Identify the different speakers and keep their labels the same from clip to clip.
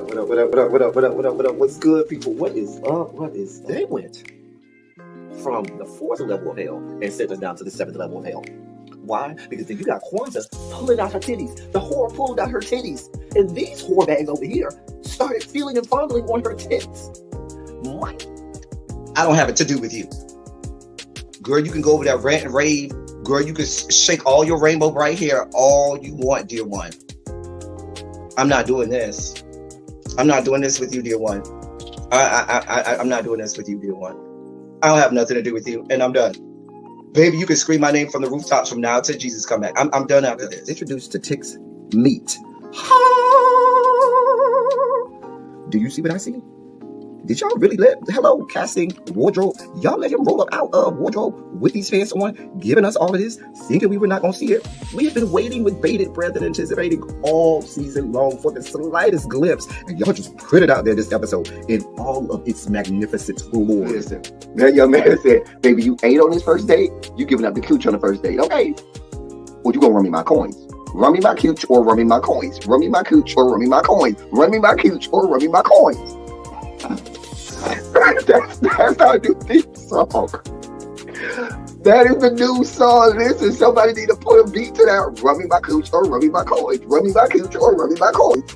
Speaker 1: What up? What up? What up? What up? What up? What up? What up? What's good, people? What is up? What is? They went from the fourth level of hell and sent us down to the seventh level of hell. Why? Because then you got Kwanzaa pulling out her titties. The whore pulled out her titties, and these whore bags over here started feeling and fondling on her tits. Mike,
Speaker 2: I don't have it to do with you, girl. You can go over there, rant and rave, girl. You can shake all your rainbow bright hair all you want, dear one. I'm not doing this. I'm not doing this with you, dear one. I'm not doing this with you, dear one. I don't have nothing to do with you, and I'm done. Baby, you can scream my name from the rooftops from now till Jesus come back. I'm done after this.
Speaker 1: Introduced to Tick's meat. Do you see what I see? Did y'all really hello, casting, wardrobe, y'all let him roll up out of wardrobe with these fans on, giving us all of this, thinking we were not going to see it? We have been waiting with bated breath and anticipating all season long for the slightest glimpse, and y'all just put it out there this episode in all of its magnificent glory.
Speaker 3: Listen, that young man said, baby, you ate on this first date, you giving up the cooch on the first date, okay? Well, you gonna run me my coins. Run me my cooch or run me my coins. Run me my cooch or run me my coins. Run me my cooch or run me my coins. That's our new theme song. That is the new song. Listen, somebody need to put a beat to that. Run me my cooch or run me my coins. Run me my cooch or run me my coins.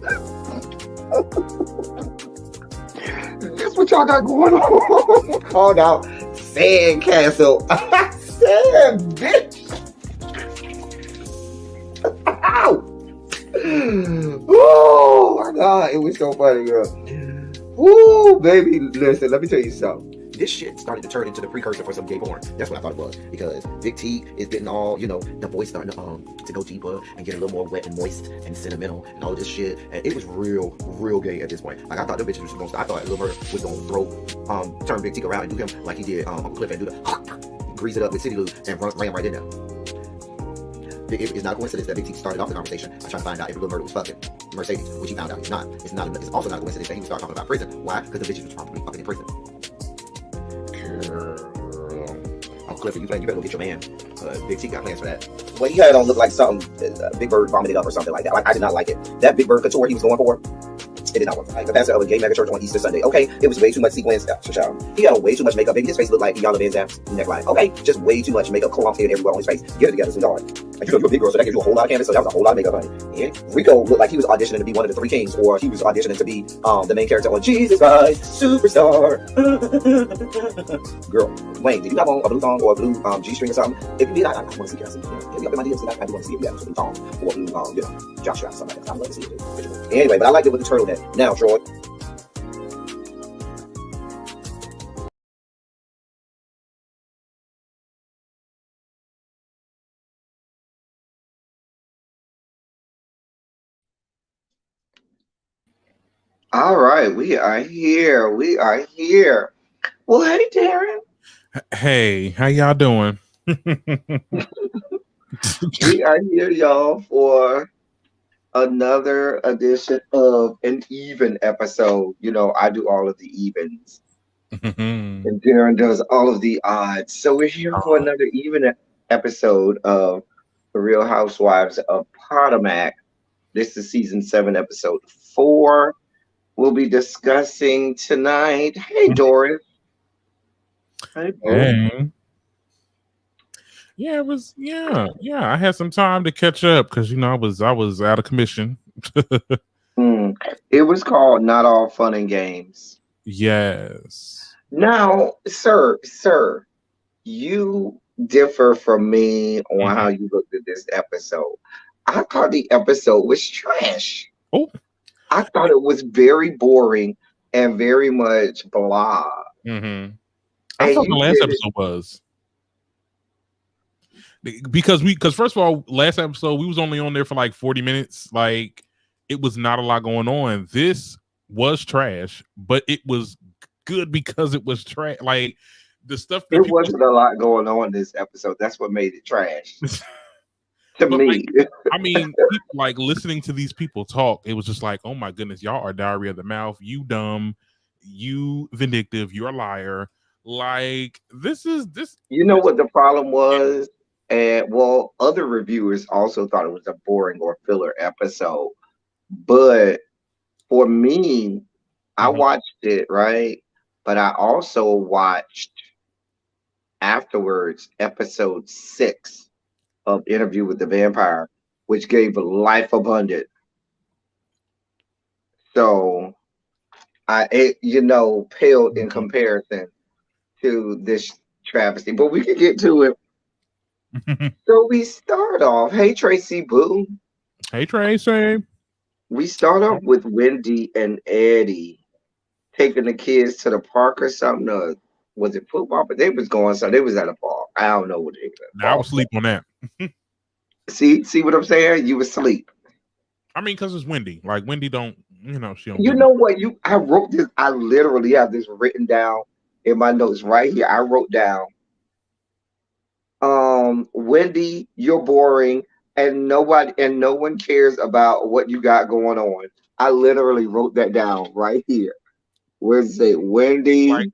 Speaker 3: That's what y'all got going on.
Speaker 1: Called out Sandcastle. Sand, bitch. Ow. Oh my God, it was so funny, girl. Ooh, baby, listen, let me tell you something. This shit started to turn into the precursor for some gay porn. That's what I thought it was. Because Big T is getting all, the voice starting to go deeper and get a little more wet and moist and sentimental and all this shit. And it was real gay at this point. Like, I thought the bitches was going to, I thought Lil Murder was going to turn Big T around and do him like he did Uncle Cliff and do the grease it up with City Lou and ran right in there. It's not a coincidence that Big T started off the conversation by trying to find out if Lil Murder was fucking Mercedes, which he found out he's not. It's also not a coincidence that he would start talking about prison. Why? Because the bitches was probably fucking in prison. Girl. Uncle Clifford, you better go get your man. Big T got plans for that. Well, he had it on look like something Big Bird vomited up or something like that. Like, I did not like it. That Big Bird couture he was going for, it did not work. Like the pastor of a gay mega church on Easter Sunday. Okay, it was way too much sequins. He had way too much makeup. Baby, his face looked like Iyanla Vanzant's neckline. Okay, just way too much makeup clumped in everywhere on his face. Get it together, sweetheart. Like, you're a big girl, so that gives you a whole lot of canvas. So that was a whole lot of makeup, honey. And Rico looked like he was auditioning to be one of the three kings, or he was auditioning to be the main character on Jesus Christ Superstar. Girl, Wayne, did you have on a blue thong or a blue G-string or something? If you did, I want to see Cassie. Get me up in my DMs, I do want to see if you have a blue thong or a blue, jock strap, something like that. I'd love to see it. Anyway, but I liked it with the turtleneck. Now, Troy.
Speaker 3: All right, we are here. Well, hey, Darren.
Speaker 4: Hey, how y'all doing?
Speaker 3: We are here, y'all, for another edition of an even episode. I do all of the evens, and Darren does all of the odds. So we're here for another even episode of The Real Housewives of Potomac. This is season 7, episode 4. We'll be discussing tonight. Hey, Doris. Hey,
Speaker 4: hey. Yeah, it was. Yeah. I had some time to catch up because I was out of commission.
Speaker 3: It was called Not All Fun and Games.
Speaker 4: Yes.
Speaker 3: Now, sir, you differ from me on how you looked at this episode. I thought the episode was trash.
Speaker 4: Oh.
Speaker 3: I thought it was very boring and very much blah.
Speaker 4: Mm-hmm. I thought the last episode was. Because first of all, last episode we was only on there for like 40 minutes. Like, it was not a lot going on. This was trash, but it was good because it was trash. Like, the stuff that
Speaker 3: it wasn't a lot going on this episode. That's what made it trash. To me.
Speaker 4: Like, I mean, like, listening to these people talk, it was just like, oh my goodness, y'all are diarrhea of the mouth. You dumb, you vindictive, you're a liar. Like, this.
Speaker 3: You know what the problem was? And well, other reviewers also thought it was a boring or filler episode. But For me, I
Speaker 4: Mhm.
Speaker 3: watched it, right? But I also watched afterwards episode 6 of Interview with the Vampire, which gave Life Abundant. So it paled in comparison to this travesty. But we can get to it. So we start off, hey Tracy Boo.
Speaker 4: Hey Tracy.
Speaker 3: We start off with Wendy and Eddie taking the kids to the park or something. Was it football? But they was going, so they was at a park. I don't know what they were at a
Speaker 4: Now I
Speaker 3: park.
Speaker 4: was asleep on that.
Speaker 3: See what I'm saying? You asleep.
Speaker 4: I mean, because it's Wendy. Like Wendy don't, she don't
Speaker 3: You
Speaker 4: get
Speaker 3: know what? I wrote this. I literally have this written down in my notes right here. I wrote down, Wendy, you're boring, and no one cares about what you got going on. I literally wrote that down right here. Where's it?
Speaker 4: like.
Speaker 3: Wendy,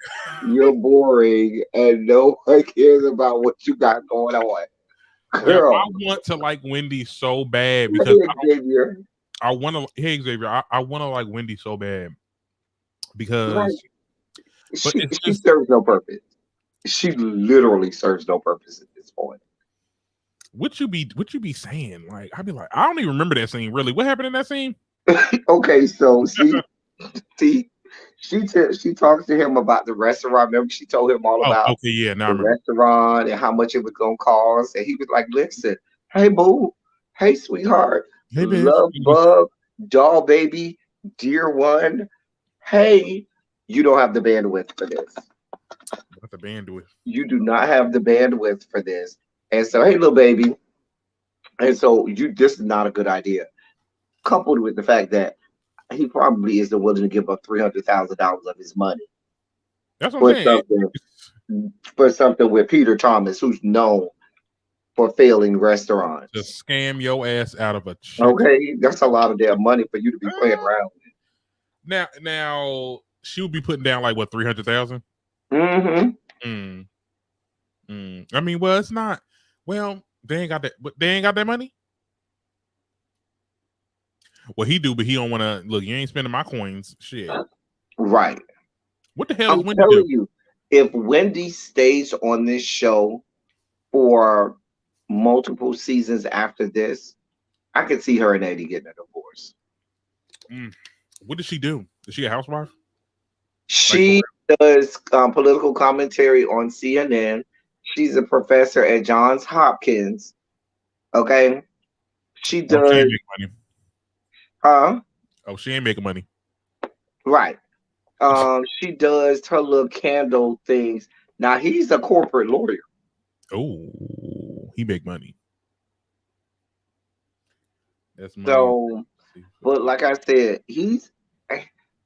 Speaker 3: you're boring, and no one cares about what you got going on.
Speaker 4: Now
Speaker 3: Girl,
Speaker 4: I want to like Wendy so bad
Speaker 3: look
Speaker 4: because
Speaker 3: at Xavier.
Speaker 4: I want to. Hey Xavier, I want to like Wendy so bad
Speaker 3: Like,
Speaker 4: because, but
Speaker 3: she
Speaker 4: it's
Speaker 3: she
Speaker 4: just
Speaker 3: serves no purpose. She literally serves no purpose at this point.
Speaker 4: what you be saying. Like I'd be like, I don't even remember that scene. Really, what happened in that scene?
Speaker 3: Okay, so see, she talks to him about the restaurant. Remember, she told him all
Speaker 4: Oh,
Speaker 3: about
Speaker 4: okay, yeah, now I
Speaker 3: the
Speaker 4: remember.
Speaker 3: restaurant and how much it was gonna cost. And he was like, "Listen, hey boo, hey sweetheart,
Speaker 4: Hey, bitch,
Speaker 3: love bug, doll baby, dear one. Hey, you don't have the bandwidth for this.
Speaker 4: what the bandwidth?
Speaker 3: You do not have the bandwidth for this. And so, hey, little baby, and so this is not a good idea. Coupled with the fact that he probably isn't willing to give up $300,000 of his money
Speaker 4: That's what I'm
Speaker 3: for
Speaker 4: saying.
Speaker 3: something with Peter Thomas, who's known for failing restaurants.
Speaker 4: Just scam your ass out of a check.
Speaker 3: Okay, that's a lot of damn money for you to be playing around with.
Speaker 4: Now she would be putting down like what 300,000.
Speaker 3: Mm-hmm.
Speaker 4: I mean, well, it's not. Well, they ain't got that. But they ain't got that money. Well, he do, but he don't want to. Look, you ain't spending my coins. Shit.
Speaker 3: Right.
Speaker 4: What the hell
Speaker 3: I'm
Speaker 4: is Wendy
Speaker 3: telling
Speaker 4: do?
Speaker 3: you, if Wendy stays on this show for multiple seasons after this, I could see her and Eddie getting a divorce.
Speaker 4: What does she do? Is she a housewife?
Speaker 3: She does political commentary on CNN. She's a professor at Johns Hopkins. Okay. She
Speaker 4: Oh, she ain't
Speaker 3: does,
Speaker 4: making money. Oh, she ain't making money.
Speaker 3: right. She does her little candle things. Now he's a corporate lawyer.
Speaker 4: Oh, he make money. That's money.
Speaker 3: So, but like I said,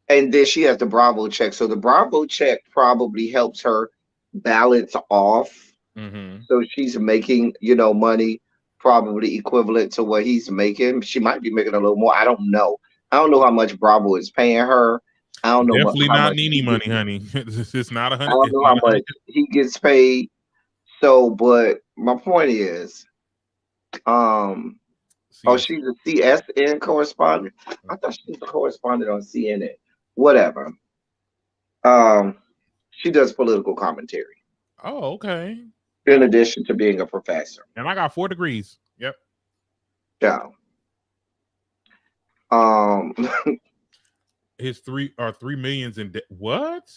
Speaker 3: and then she has the Bravo check. So the Bravo check probably helps her balance off.
Speaker 4: Mm-hmm.
Speaker 3: So she's making, money probably equivalent to what he's making. She might be making a little more. I don't know. I don't know how much Bravo is paying her. I don't know
Speaker 4: Definitely
Speaker 3: how
Speaker 4: not
Speaker 3: much
Speaker 4: Nene money, honey. It's not
Speaker 3: I
Speaker 4: 100.
Speaker 3: don't
Speaker 4: It's
Speaker 3: know
Speaker 4: not
Speaker 3: how much he gets paid. So, but my point is, she's a CSN correspondent. I thought she was a correspondent on CNN. Whatever. She does political commentary.
Speaker 4: Oh, okay.
Speaker 3: In addition to being a professor.
Speaker 4: And I got 4 degrees. Yep.
Speaker 3: Yeah.
Speaker 4: His 3 millions in debt. What?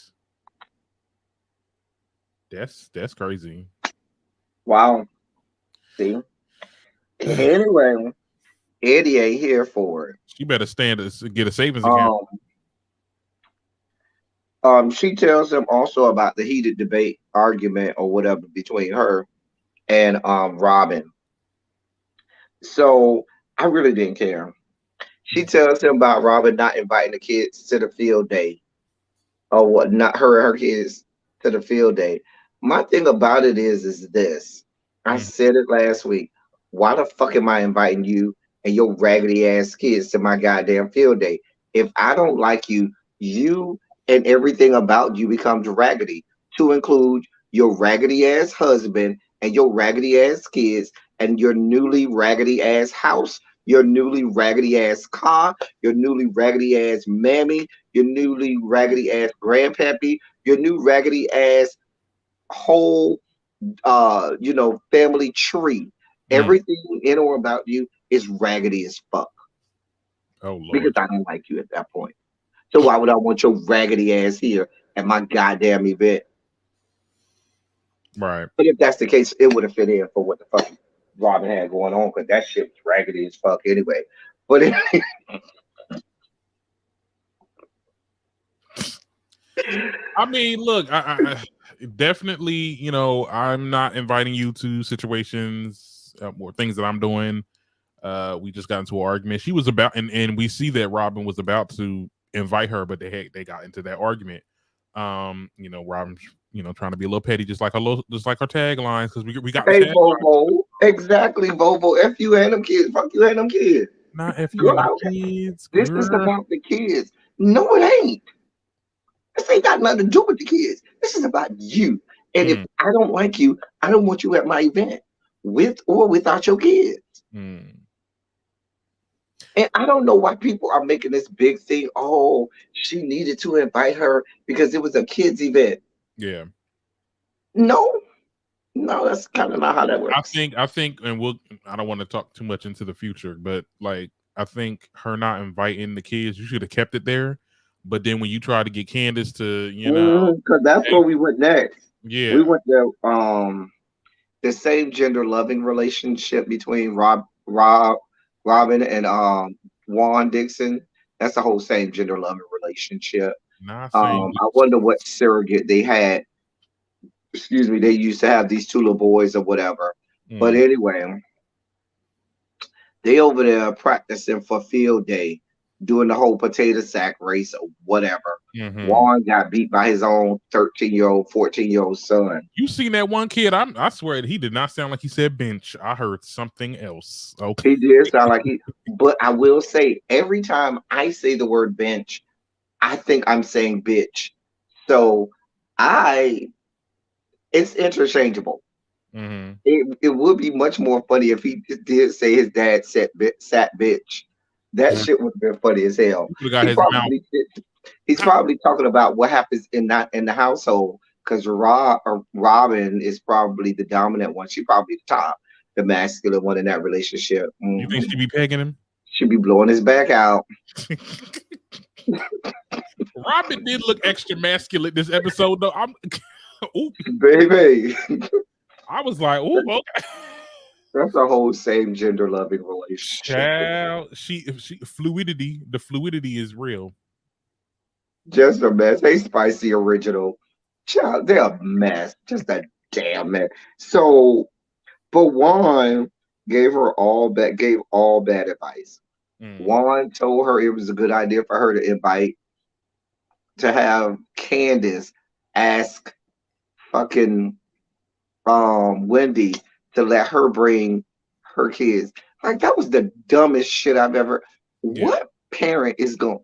Speaker 4: That's crazy.
Speaker 3: Wow. See? Anyway, Eddie ain't here for it.
Speaker 4: She better get a savings account.
Speaker 3: She tells him also about the heated debate argument or whatever between her and Robin. So I really didn't care. She tells him about Robin not inviting the kids to the field day, or what, not her and her kids to the field day. My thing about it is this. I said it last week. Why the fuck am I inviting you and your raggedy ass kids to my goddamn field day? If I don't like you, you and everything about you becomes raggedy, to include your raggedy ass husband and your raggedy ass kids and your newly raggedy ass house your newly raggedy ass car, your newly raggedy ass mammy, your newly raggedy ass grandpappy, your new raggedy ass whole family tree.
Speaker 4: Mm.
Speaker 3: Everything in or about you is raggedy as fuck
Speaker 4: Oh
Speaker 3: because
Speaker 4: Lord.
Speaker 3: I don't like you at that point. So why would I want your raggedy ass here at my goddamn event?
Speaker 4: Right.
Speaker 3: But if that's the case, it would have fit in for what the fuck Robin had going on because that shit was raggedy as fuck anyway. But
Speaker 4: I mean, look, I definitely, I'm not inviting you to situations or things that I'm doing. We just got into an argument. She was about, and we see that Robin was about to invite her, but they got into that argument. Robin's, trying to be a little petty, just like her taglines, because we got the
Speaker 3: hey,
Speaker 4: tagline.
Speaker 3: Bobo, exactly, Bobo. F you and them kids. Fuck you and them kids.
Speaker 4: Not if you
Speaker 3: Girl,
Speaker 4: and them kids,
Speaker 3: this is
Speaker 4: girl.
Speaker 3: about the kids. No, it ain't. This ain't got nothing to do with the kids. This is about you. And if
Speaker 4: Mm,
Speaker 3: I don't like you, I don't want you at my event with or without your kids.
Speaker 4: mm,
Speaker 3: And I don't know why people are making this big thing. Oh, she needed to invite her because it was a kids event.
Speaker 4: yeah.
Speaker 3: No, no, that's kind of not how that works.
Speaker 4: I think, and I don't want to talk too much into the future, but like, I think her not inviting the kids, you should have kept it there. But then when you try to get Candace to,
Speaker 3: Because that's
Speaker 4: hey,
Speaker 3: where we went next. We
Speaker 4: yeah,
Speaker 3: went to the same gender loving relationship between Robin and Juan Dixon. That's the whole same gender loving relationship.
Speaker 4: not saying,
Speaker 3: I wonder what surrogate they had. Excuse me, they used to have these two little boys or whatever. But
Speaker 4: mm,
Speaker 3: anyway, they over there practicing for field day, doing the whole potato sack race or whatever.
Speaker 4: mm-hmm.
Speaker 3: Juan got beat by his own 13-year-old, 14-year-old son.
Speaker 4: You seen that one kid? I swear he did not sound like he said bench. I heard something else. Okay.
Speaker 3: He did sound like he, but I will say every time I say the word bench, I think I'm saying bitch. So I, it's interchangeable.
Speaker 4: Mm-hmm.
Speaker 3: It would be much more funny if he did say his dad sat bitch. That
Speaker 4: Yeah.
Speaker 3: shit would have been funny as hell.
Speaker 4: He would have got
Speaker 3: He
Speaker 4: his mouth.
Speaker 3: probably he's probably talking about what happens in the household because Robin is probably the dominant one. She probably the top, the masculine one in that relationship.
Speaker 4: You think she be pegging him?
Speaker 3: She'd be blowing his back out.
Speaker 4: Robin did look extra masculine this episode, though. Ooh,
Speaker 3: Baby.
Speaker 4: I was like, ooh, okay.
Speaker 3: That's a whole same gender loving relationship.
Speaker 4: Child, she fluidity. The fluidity is real.
Speaker 3: Just a mess. Hey, Spicy Original. Child, they're a mess. Just a damn mess. So, but Juan gave all bad advice.
Speaker 4: Mm,
Speaker 3: Juan told her it was a good idea for her to have Candace ask fucking Wendy to let her bring her kids. Like that was the dumbest shit I've ever.
Speaker 4: yeah,
Speaker 3: What parent is going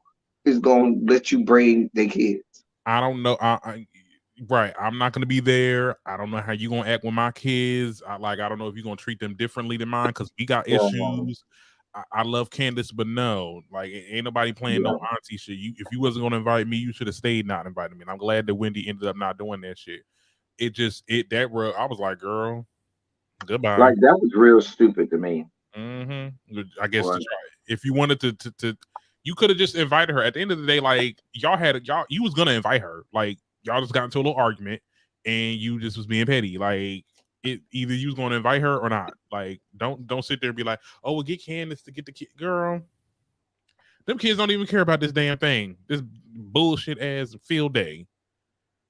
Speaker 3: to let you bring their kids?
Speaker 4: I don't know. Right, I'm not gonna be there. I don't know how you gonna act with my kids. I don't know if you're gonna treat them differently than mine because we got issues. I love Candace, but no, like ain't nobody playing
Speaker 3: Yeah.
Speaker 4: no auntie shit. If you wasn't gonna invite me, you should have stayed not inviting me. And I'm glad that Wendy ended up not doing that shit. I was like, girl, goodbye.
Speaker 3: Like that was real stupid to me.
Speaker 4: I guess to
Speaker 3: Right.
Speaker 4: try it. If you wanted to you could have just invited her. At the end of the day, like you was gonna invite her. Like y'all just got into a little argument and you just was being petty. Like either you was gonna invite her or not. Like don't sit there and be like, oh, well, get Candace to get the kid. Girl, them kids don't even care about this damn thing. This bullshit ass field day.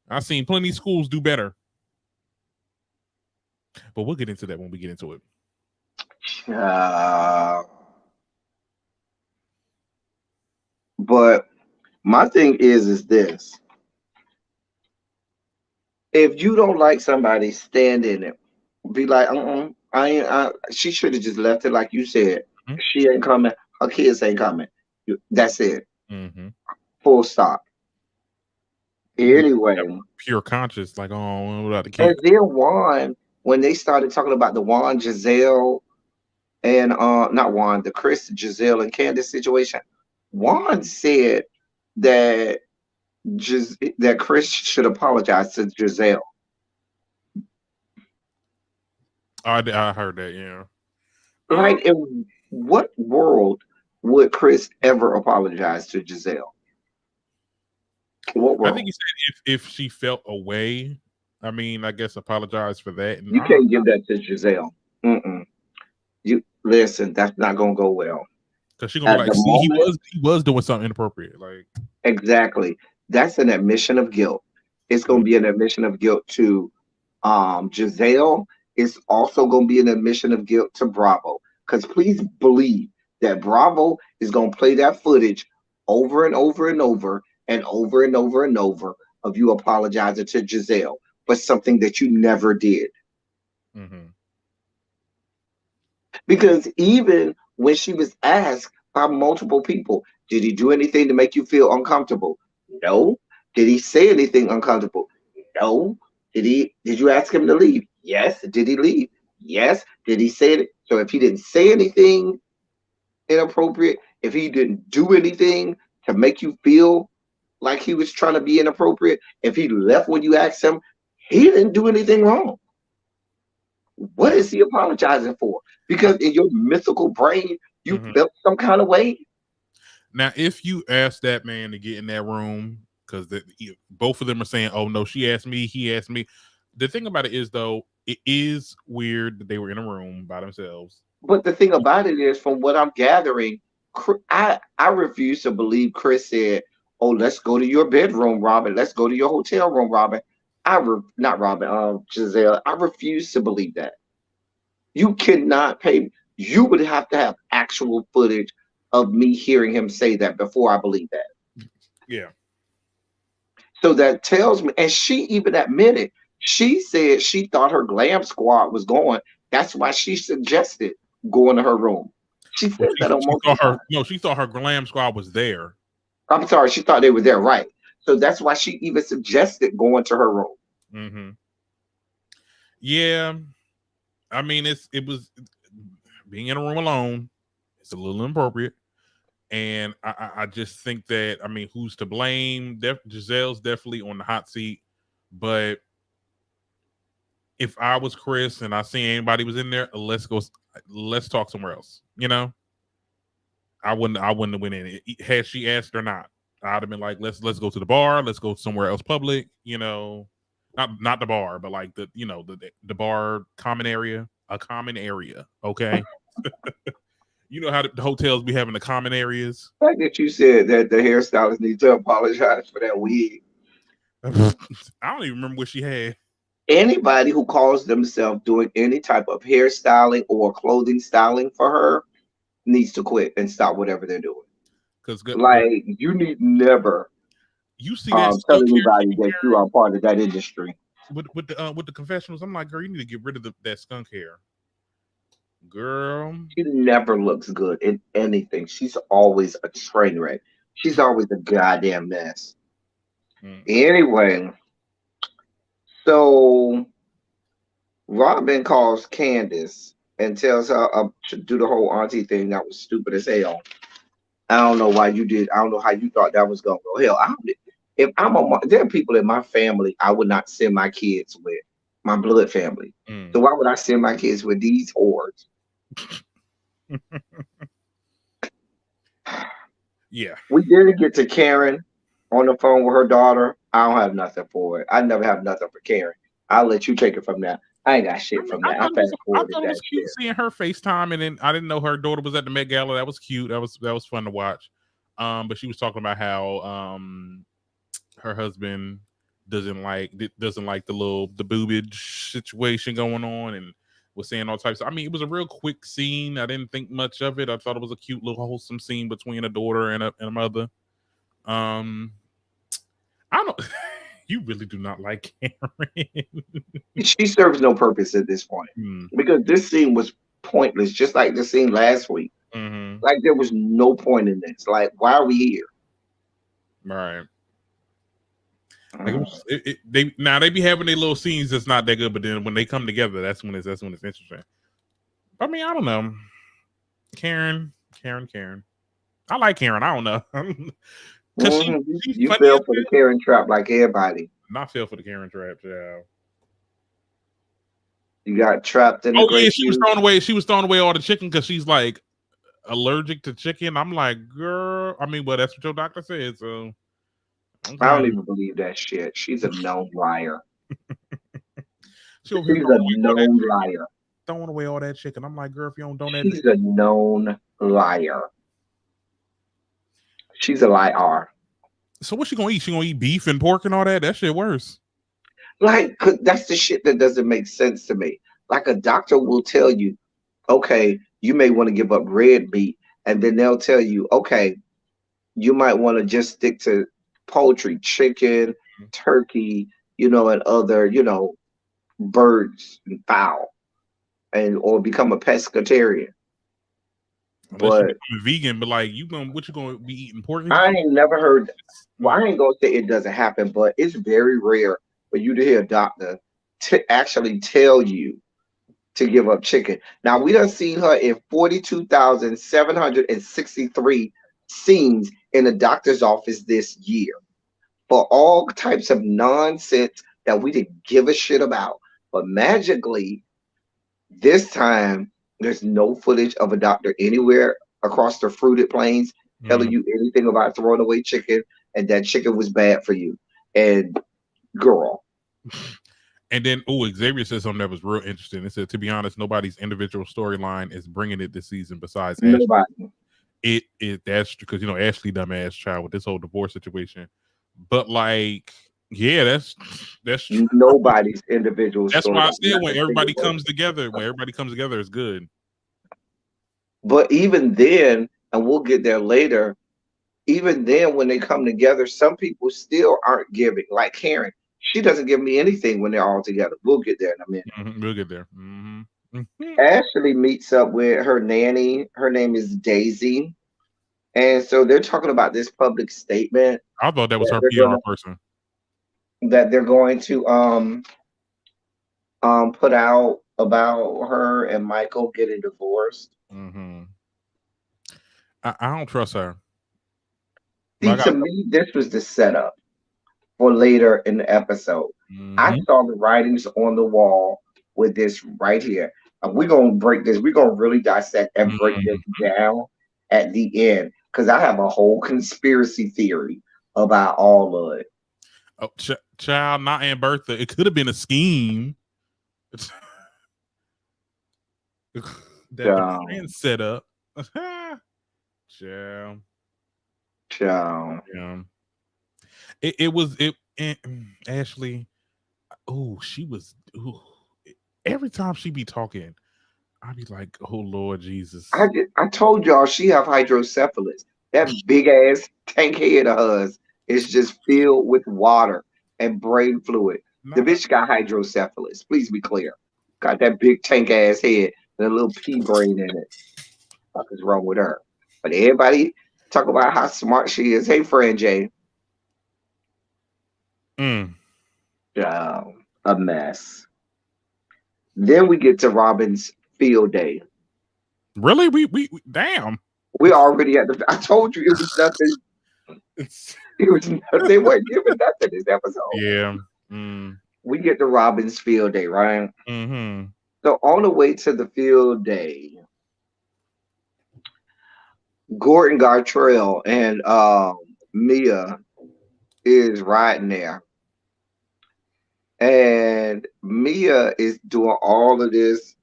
Speaker 4: I've seen plenty of schools do better. But we'll get into that when we get into it.
Speaker 3: But my thing is this: if you don't like somebody, stand in it. Be like, I ain't. She should have just left it like you said.
Speaker 4: Mhm.
Speaker 3: She ain't coming. Her kids ain't coming. That's it.
Speaker 4: Mm-hmm.
Speaker 3: Full stop. Anyway,
Speaker 4: Pure conscious, like, oh, what about the
Speaker 3: and
Speaker 4: kid?
Speaker 3: then Juan, when they started talking about the Juan Giselle and not Juan, the Chris, Giselle, and Candace situation. Juan said that that Chris should apologize to Giselle.
Speaker 4: I heard that. Yeah.
Speaker 3: Like, in what world would Chris ever apologize to Giselle? What
Speaker 4: I
Speaker 3: world?
Speaker 4: think he said if she felt away. I mean, I guess apologize for that. And
Speaker 3: You can't give that to Giselle. Mm-mm. You listen. That's not gonna go well.
Speaker 4: because she's gonna be
Speaker 3: At
Speaker 4: like,
Speaker 3: the
Speaker 4: see,
Speaker 3: moment,
Speaker 4: he was doing something inappropriate. Like,
Speaker 3: exactly. That's an admission of guilt. It's gonna be an admission of guilt to Giselle. It's also gonna be an admission of guilt to Bravo. Because please believe that Bravo is gonna play that footage over and over and over and over and over and over of you apologizing to Giselle for something that you never did.
Speaker 4: mm-hmm.
Speaker 3: Because even when she was asked by multiple people, did he do anything to make you feel uncomfortable? No. Did he say anything uncomfortable? No. Did you ask him to leave? Yes. Did he leave? Yes. Did he say it? So if he didn't say anything inappropriate, if he didn't do anything to make you feel like he was trying to be inappropriate, if he left when you asked him, he didn't do anything wrong. What is he apologizing for? Because in your mythical brain, you felt some kind of way.
Speaker 4: Now, if you ask that man to get in that room, because both of them are saying, "Oh no, she asked me, he asked me." The thing about it is, though, it is weird that they were in a room by themselves.
Speaker 3: But the thing about it is, from what I'm gathering, I refuse to believe Chris said, "Oh, let's go to your bedroom, Robin. Let's go to your hotel room, Robin." Not Robin, Giselle. I refuse to believe that. You cannot pay. You would have to have actual footage of me hearing him say that before I believe that.
Speaker 4: Yeah.
Speaker 3: So that tells me, and she even admitted, she said she thought her glam squad was going. That's why she suggested going to her room. She said that on multiple times.
Speaker 4: She thought her glam squad was there.
Speaker 3: I'm sorry, she thought they were there, right? So that's why she even suggested going to her room.
Speaker 4: Mm-hmm. Yeah, I mean, it was being in a room alone. It's a little inappropriate, and I just think that, I mean, who's to blame? Giselle's definitely on the hot seat, but if I was Chris and I seen anybody was in there, let's talk somewhere else. You know, I wouldn't have went in. Had she asked or not, I'd have been like, let's go to the bar, let's go somewhere else public. You know, not the bar, but like the bar common area, a common area. Okay. You know how the hotels be having the common areas.
Speaker 3: The fact that you said that the hairstylist needs to apologize for that wig.
Speaker 4: I don't even remember what she had.
Speaker 3: Anybody who calls themselves doing any type of hairstyling or clothing styling for her needs to quit and stop whatever they're doing. Because you need never
Speaker 4: you see that
Speaker 3: tell anybody that you are part of that industry.
Speaker 4: With the confessionals, I'm like, girl, you need to get rid of that skunk hair. Girl,
Speaker 3: she never looks good in anything. She's always a train wreck. She's always a goddamn mess. Anyway, so Robin calls Candace and tells her to do the whole auntie thing. That was stupid as hell. I don't know why you did. I don't know how you thought that was gonna go. Hell, if there are people in my family I would not send my kids with, my blood family. So why would I send my kids with these whores?
Speaker 4: Yeah.
Speaker 3: We didn't get to Karen on the phone with her daughter. I don't have nothing for it. I never have nothing for Karen. I'll let you take it from that. I ain't got shit from that. I thought
Speaker 4: it was cute seeing her FaceTime, and then I didn't know her daughter was at the Met Gala. That was cute. That was fun to watch. But she was talking about how her husband doesn't like the boobage situation going on, and was saying all types. I mean, it was a real quick scene. I didn't think much of it. I thought it was a cute little wholesome scene between a daughter and a mother. I don't. You really do not like Karen.
Speaker 3: She serves no purpose at this point because this scene was pointless, just like the scene last week. Like there was no point in this. Like, why are we here?
Speaker 4: Right. Like they be having their little scenes that's not that good, but then when they come together, that's when it's interesting. I mean, I don't know. Karen. I like Karen. I don't know. Because she's
Speaker 3: You
Speaker 4: funny
Speaker 3: fell
Speaker 4: as
Speaker 3: for the
Speaker 4: hell.
Speaker 3: Karen trap like everybody.
Speaker 4: Not fell for the Karen trap, yeah.
Speaker 3: You got trapped in the
Speaker 4: Oh yeah,
Speaker 3: great
Speaker 4: she was
Speaker 3: view.
Speaker 4: throwing away. She was throwing away all the chicken because she's like allergic to chicken. I'm like, girl. I mean, well, that's what your doctor said. So
Speaker 3: I don't
Speaker 4: okay.
Speaker 3: even believe that shit. She's a known liar.
Speaker 4: She over here
Speaker 3: She's a known liar.
Speaker 4: throwing away all that chicken. I'm like, girl, if you don't donate that,
Speaker 3: She's a known liar. She's a liar.
Speaker 4: so what she gonna eat? She gonna eat beef and pork and all that? That shit worse.
Speaker 3: Like, 'cause that's the shit that doesn't make sense to me. Like, a doctor will tell you, okay, you may want to give up red meat, and then they'll tell you, okay, you might want to just stick to poultry, chicken, turkey, and other, birds and fowl, and or become a pescatarian.
Speaker 4: Unless you
Speaker 3: But
Speaker 4: become a vegan, but like what you gonna be eating pork and
Speaker 3: I
Speaker 4: shit?
Speaker 3: ain't never heard. Well, I ain't gonna say it doesn't happen, but it's very rare for you to hear a doctor to actually tell you to give up chicken. Now we done seen her in 42,763 scenes in the doctor's office this year for all types of nonsense that we didn't give a shit about. But magically, this time there's no footage of a doctor anywhere across the fruited plains telling you anything about throwing away chicken and that chicken was bad for you. And girl.
Speaker 4: And then, Xavier said something that was real interesting. It said, to be honest, nobody's individual storyline is bringing it this season besides Ashley.
Speaker 3: Nobody.
Speaker 4: That's because Ashley dumbass child with this whole divorce situation. But like, yeah, that's true.
Speaker 3: Nobody's individual
Speaker 4: That's
Speaker 3: storyline.
Speaker 4: why I said when everybody comes together, it's good.
Speaker 3: But even then, and we'll get there later, even then when they come together, some people still aren't giving. Like Karen, she doesn't give me anything when they're all together. We'll get there in a minute.
Speaker 4: We'll get there.
Speaker 3: Ashley meets up with her nanny. Her name is Daisy. And so they're talking about this public statement.
Speaker 4: I thought that was her PR person.
Speaker 3: That they're going to put out about her and Michael getting divorced.
Speaker 4: I don't trust her.
Speaker 3: See, to me, this was the setup for later in the episode. I saw the writings on the wall with this right here. And we're going to break this. We're going to really dissect and break this down at the end. Because I have a whole conspiracy theory about all of it.
Speaker 4: Oh, child, not Aunt Bertha. It could have been a scheme. That the friend set up. Child. Yeah. It was Ashley. Oh, she was. Every time she be talking, I'd be like, "Oh Lord Jesus!"
Speaker 3: I told y'all she have hydrocephalus. That big ass tank head of hers is just filled with water and brain fluid. The bitch got hydrocephalus. Please be clear. Got that big tank ass head and a little pea brain in it. What is wrong with her? But everybody talk about how smart she is. Hey, friend Jay. A mess. Then we get to Robin's field day.
Speaker 4: Really? We damn.
Speaker 3: We already had I told you it was nothing. It was nothing. They weren't giving nothing this episode.
Speaker 4: Yeah.
Speaker 3: We get to Robin's field day, right? So on the way to the field day, Gordon Gartrell and Mia is riding there. And Mia is doing all of this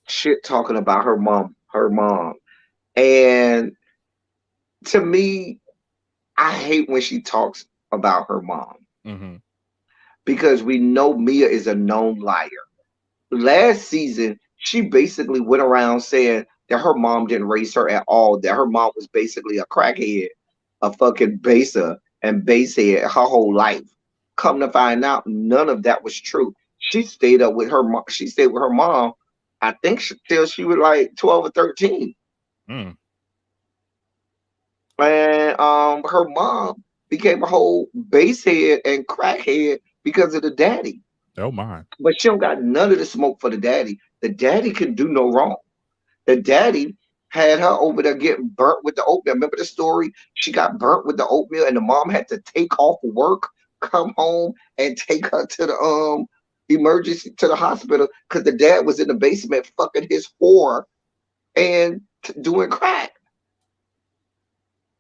Speaker 3: shit talking about her mom. And to me, I hate when she talks about her mom. Because we know Mia is a known liar. Last season, she basically went around saying that her mom didn't raise her at all, that her mom was basically a crackhead, a fucking baser and basehead her whole life. Come to find out, none of that was true. She stayed up with her mom. She stayed with her mom, I think, till she was like 12 or 13. And her mom became a whole basehead and crackhead because of the daddy.
Speaker 4: Oh my!
Speaker 3: But she don't got none of the smoke for the daddy. The daddy can do no wrong. The daddy had her over there getting burnt with the oatmeal. Remember the story? She got burnt with the oatmeal, and the mom had to take off work, come home, and take her to the emergency to the hospital because the dad was in the basement fucking his whore and doing crack.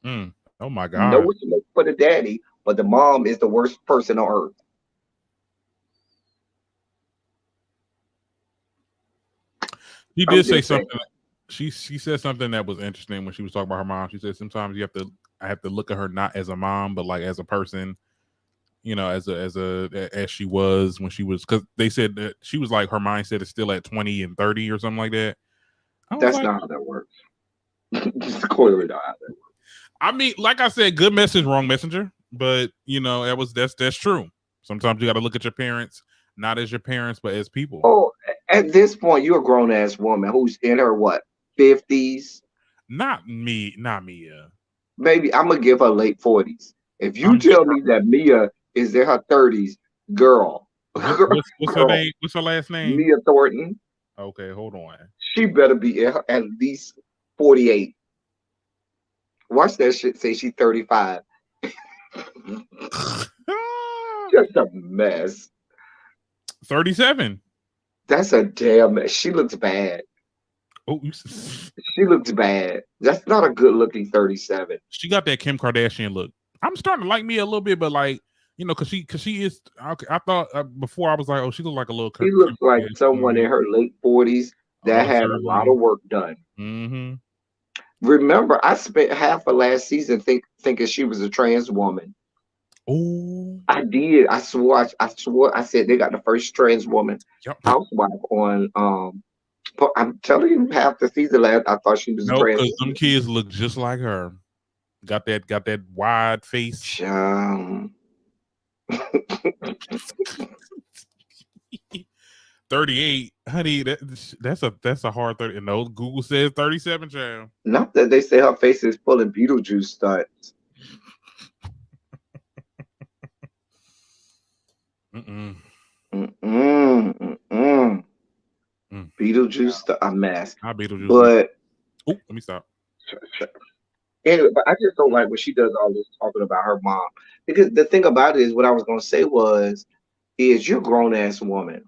Speaker 4: Oh my
Speaker 3: No
Speaker 4: God.
Speaker 3: smoke for the daddy, but the mom is the worst person on earth.
Speaker 4: She
Speaker 3: I'm
Speaker 4: did say
Speaker 3: just saying.
Speaker 4: something. She said something that was interesting when she was talking about her mom. She said sometimes I have to look at her not as a mom, but like as a person, you know, as she was when she was, because they said that she was like her mindset is still at 20 and 30 or something like that. I was
Speaker 3: That's
Speaker 4: like,
Speaker 3: not how that works. It's clearly not how that works.
Speaker 4: I mean, like I said, good message, wrong messenger. But you know, that's true. Sometimes you got to look at your parents not as your parents, but as people.
Speaker 3: Oh, at this point, you're a grown ass woman who's in her what 50s.
Speaker 4: Not me, not Mia.
Speaker 3: Maybe I'm gonna give her late 40s. If you
Speaker 4: I'm
Speaker 3: tell
Speaker 4: sure.
Speaker 3: me that Mia is in her 30s, girl,
Speaker 4: What's her
Speaker 3: girl,
Speaker 4: name? What's her last name?
Speaker 3: Mia Thornton,
Speaker 4: Okay, hold on.
Speaker 3: she better be in her at least 48. Watch that shit say she's 35. Just a mess.
Speaker 4: 37.
Speaker 3: That's a damn mess. She looks bad.
Speaker 4: Oh,
Speaker 3: She looks bad. That's not a good looking 37.
Speaker 4: she got that Kim Kardashian look. I'm starting to like me a little bit, but like, you know, cause she is. I thought before I was like, oh, she look like a little
Speaker 3: She
Speaker 4: Kim
Speaker 3: looks like someone
Speaker 4: Kardashian.
Speaker 3: in her late 40s
Speaker 4: All
Speaker 3: that
Speaker 4: the
Speaker 3: had a lot
Speaker 4: surgery.
Speaker 3: of work done.
Speaker 4: Mm-hmm.
Speaker 3: Remember, I spent half of last season thinking she was a trans woman.
Speaker 4: Oh,
Speaker 3: I did. I said they got the first trans woman
Speaker 4: yep.
Speaker 3: housewife on. But I'm telling you, half the season last, I thought she was a
Speaker 4: No,
Speaker 3: trans
Speaker 4: because them
Speaker 3: woman.
Speaker 4: kids look just like her. Got that wide face.
Speaker 3: Um,
Speaker 4: 38, honey. That's a hard 30. No, Google says 37, child.
Speaker 3: not that they say her face is full of Beetlejuice stunts.
Speaker 4: Mm-mm.
Speaker 3: Mm-mm.
Speaker 4: Mm.
Speaker 3: Beetlejuice, a mess.
Speaker 4: I Beetlejuice.
Speaker 3: But
Speaker 4: Oh, let me stop.
Speaker 3: anyway, but I just don't like when she does all this talking about her mom. Because the thing about it is, what I was gonna say is you're a grown ass woman.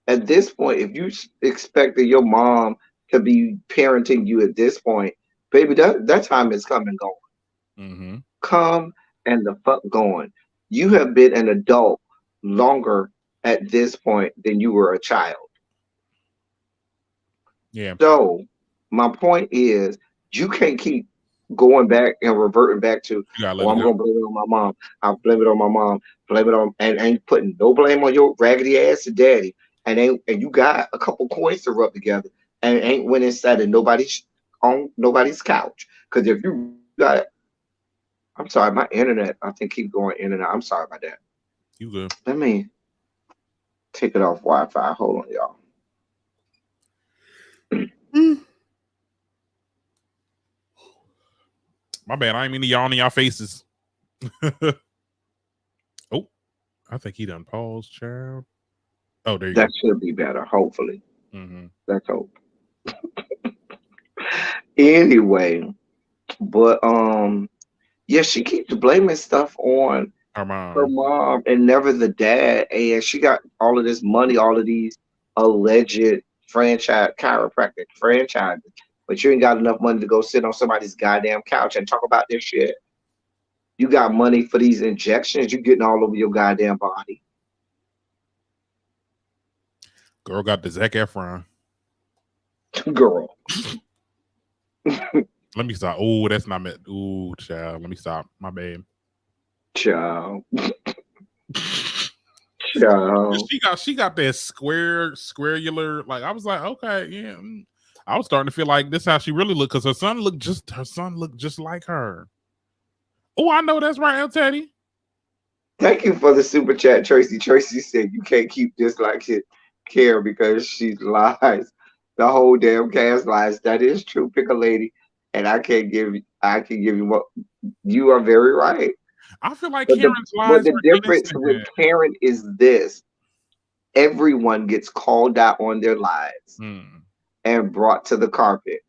Speaker 3: At this point, if you expected your mom to be parenting you at this point, baby, that time is come and gone.
Speaker 4: Mm-hmm.
Speaker 3: Come and the fuck going. You have been an adult longer at this point than you were a child.
Speaker 4: Yeah.
Speaker 3: So my point is, you can't keep going back and reverting back to,
Speaker 4: You gotta
Speaker 3: oh,
Speaker 4: let it
Speaker 3: I'm
Speaker 4: go.
Speaker 3: gonna blame it on my mom. I'll blame it on my mom. Blame it on, and ain't putting no blame on your raggedy ass daddy. And you got a couple coins to rub together, and ain't went inside of nobody's couch. Because if you got, I'm sorry, my internet I think keep going in and out. I'm sorry about that.
Speaker 4: You good.
Speaker 3: Let me take it off Wi-Fi. Hold on, y'all.
Speaker 4: My bad. I ain't mean to yawn in y'all faces. Oh, I think he done paused, child. Oh, there you
Speaker 3: That should be better, hopefully.
Speaker 4: go. Mm-hmm.
Speaker 3: Let's hope. Anyway, but yeah, she keeps blaming stuff on
Speaker 4: Her
Speaker 3: her
Speaker 4: mom.
Speaker 3: mom and never the dad. And she got all of this money, all of these alleged franchise chiropractic franchises, but you ain't got enough money to go sit on somebody's goddamn couch and talk about this shit. You got money for these injections, you getting all over your goddamn body.
Speaker 4: Girl got the Zac Efron.
Speaker 3: Girl.
Speaker 4: Let me stop. Oh, that's not meant. Ooh, child. Let me stop. My bad.
Speaker 3: Child. Child.
Speaker 4: She got that squarular. Like I was like, okay, yeah. I was starting to feel like this how she really looked because her son looked just like her. Oh, I know that's right, El Teddy.
Speaker 3: Thank you for the super chat, Tracy. Tracy said you can't keep this like it care because she lies. The whole damn cast lies. That is true, pick a lady. And I can give you what you are very right.
Speaker 4: I feel like
Speaker 3: But
Speaker 4: Karen's lies
Speaker 3: the
Speaker 4: are
Speaker 3: difference with
Speaker 4: innocent.
Speaker 3: Karen is this: everyone gets called out on their lies
Speaker 4: Hmm.
Speaker 3: and brought to the carpet.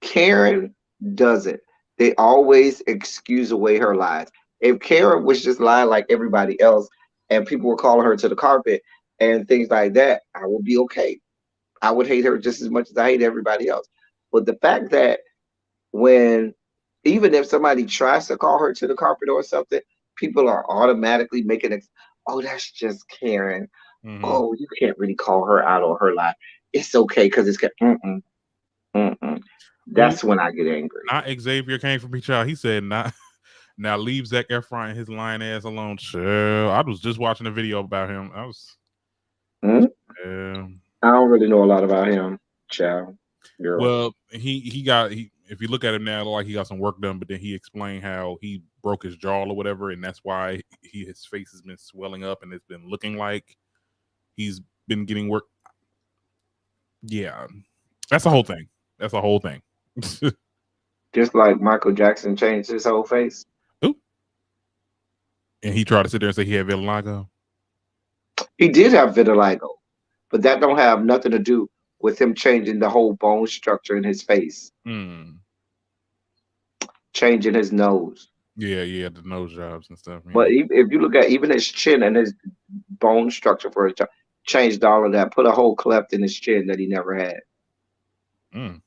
Speaker 3: Karen doesn't. They always excuse away her lies. If Karen was just lying like everybody else and people were calling her to the carpet and things like that, I would be okay. I would hate her just as much as I hate everybody else. But the fact that when, even if somebody tries to call her to the carpet or something, people are automatically making it, oh, that's just Karen.
Speaker 4: Mm-hmm.
Speaker 3: Oh, you can't really call her out on her lie. It's okay because it's mm-mm, mm-mm.
Speaker 4: Well,
Speaker 3: That's when I get angry.
Speaker 4: not Xavier came from each child. He said, "Not now. Leave Zac Efron and his lying ass alone." Sure, I was just watching a video about him. I was.
Speaker 3: Hmm?
Speaker 4: Uh,
Speaker 3: I don't really know a lot about him, child. Girl.
Speaker 4: well, he got he. If you look at him now, it look like he got some work done. But then he explained how he broke his jaw or whatever, and that's why his face has been swelling up and it's been looking like he's been getting work. Yeah, that's the whole thing. That's the whole thing.
Speaker 3: Just like Michael Jackson changed his whole face.
Speaker 4: Ooh. And he tried to sit there and say he had vitiligo.
Speaker 3: He did have vitiligo, but that don't have nothing to do with him changing the whole bone structure in his face,
Speaker 4: Hmm.
Speaker 3: changing his nose.
Speaker 4: Yeah, the nose jobs and stuff. Yeah.
Speaker 3: But if you look at even his chin and his bone structure for his job, changed all of that, put a whole cleft in his chin that he never had.
Speaker 4: Mm.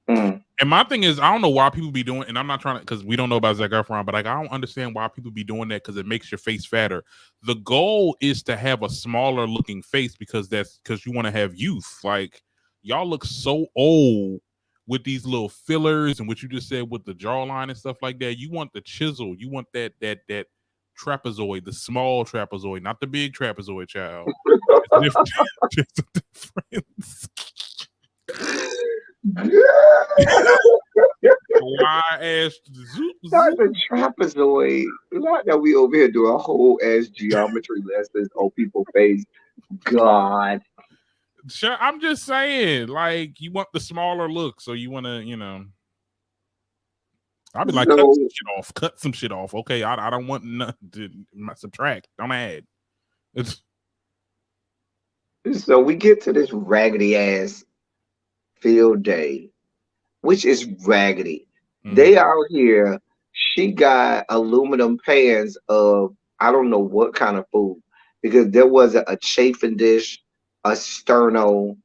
Speaker 3: Mm.
Speaker 4: And my thing is, I don't know why people be doing, and I'm not trying to, because we don't know about Zac Efron, but like I don't understand why people be doing that because it makes your face fatter. The goal is to have a smaller looking face because you want to have youth. Like y'all look so old with these little fillers and what you just said with the jawline and stuff like that. You want the chisel, you want that trapezoid, the small trapezoid, not the big trapezoid, child. There's a difference. Wide ass
Speaker 3: Not the trapezoid. Not that we over here doing whole ass geometry lessons on people's face. God.
Speaker 4: Sure, I'm just saying, like you want the smaller look, so you want to, I'll be like,
Speaker 3: So,
Speaker 4: cut some shit off. Okay, I don't want nothing to subtract, don't add.
Speaker 3: so we get to this raggedy ass field day, which is raggedy. They out here, she got aluminum pans of I don't know what kind of food because there wasn't a chafing dish, a sterno,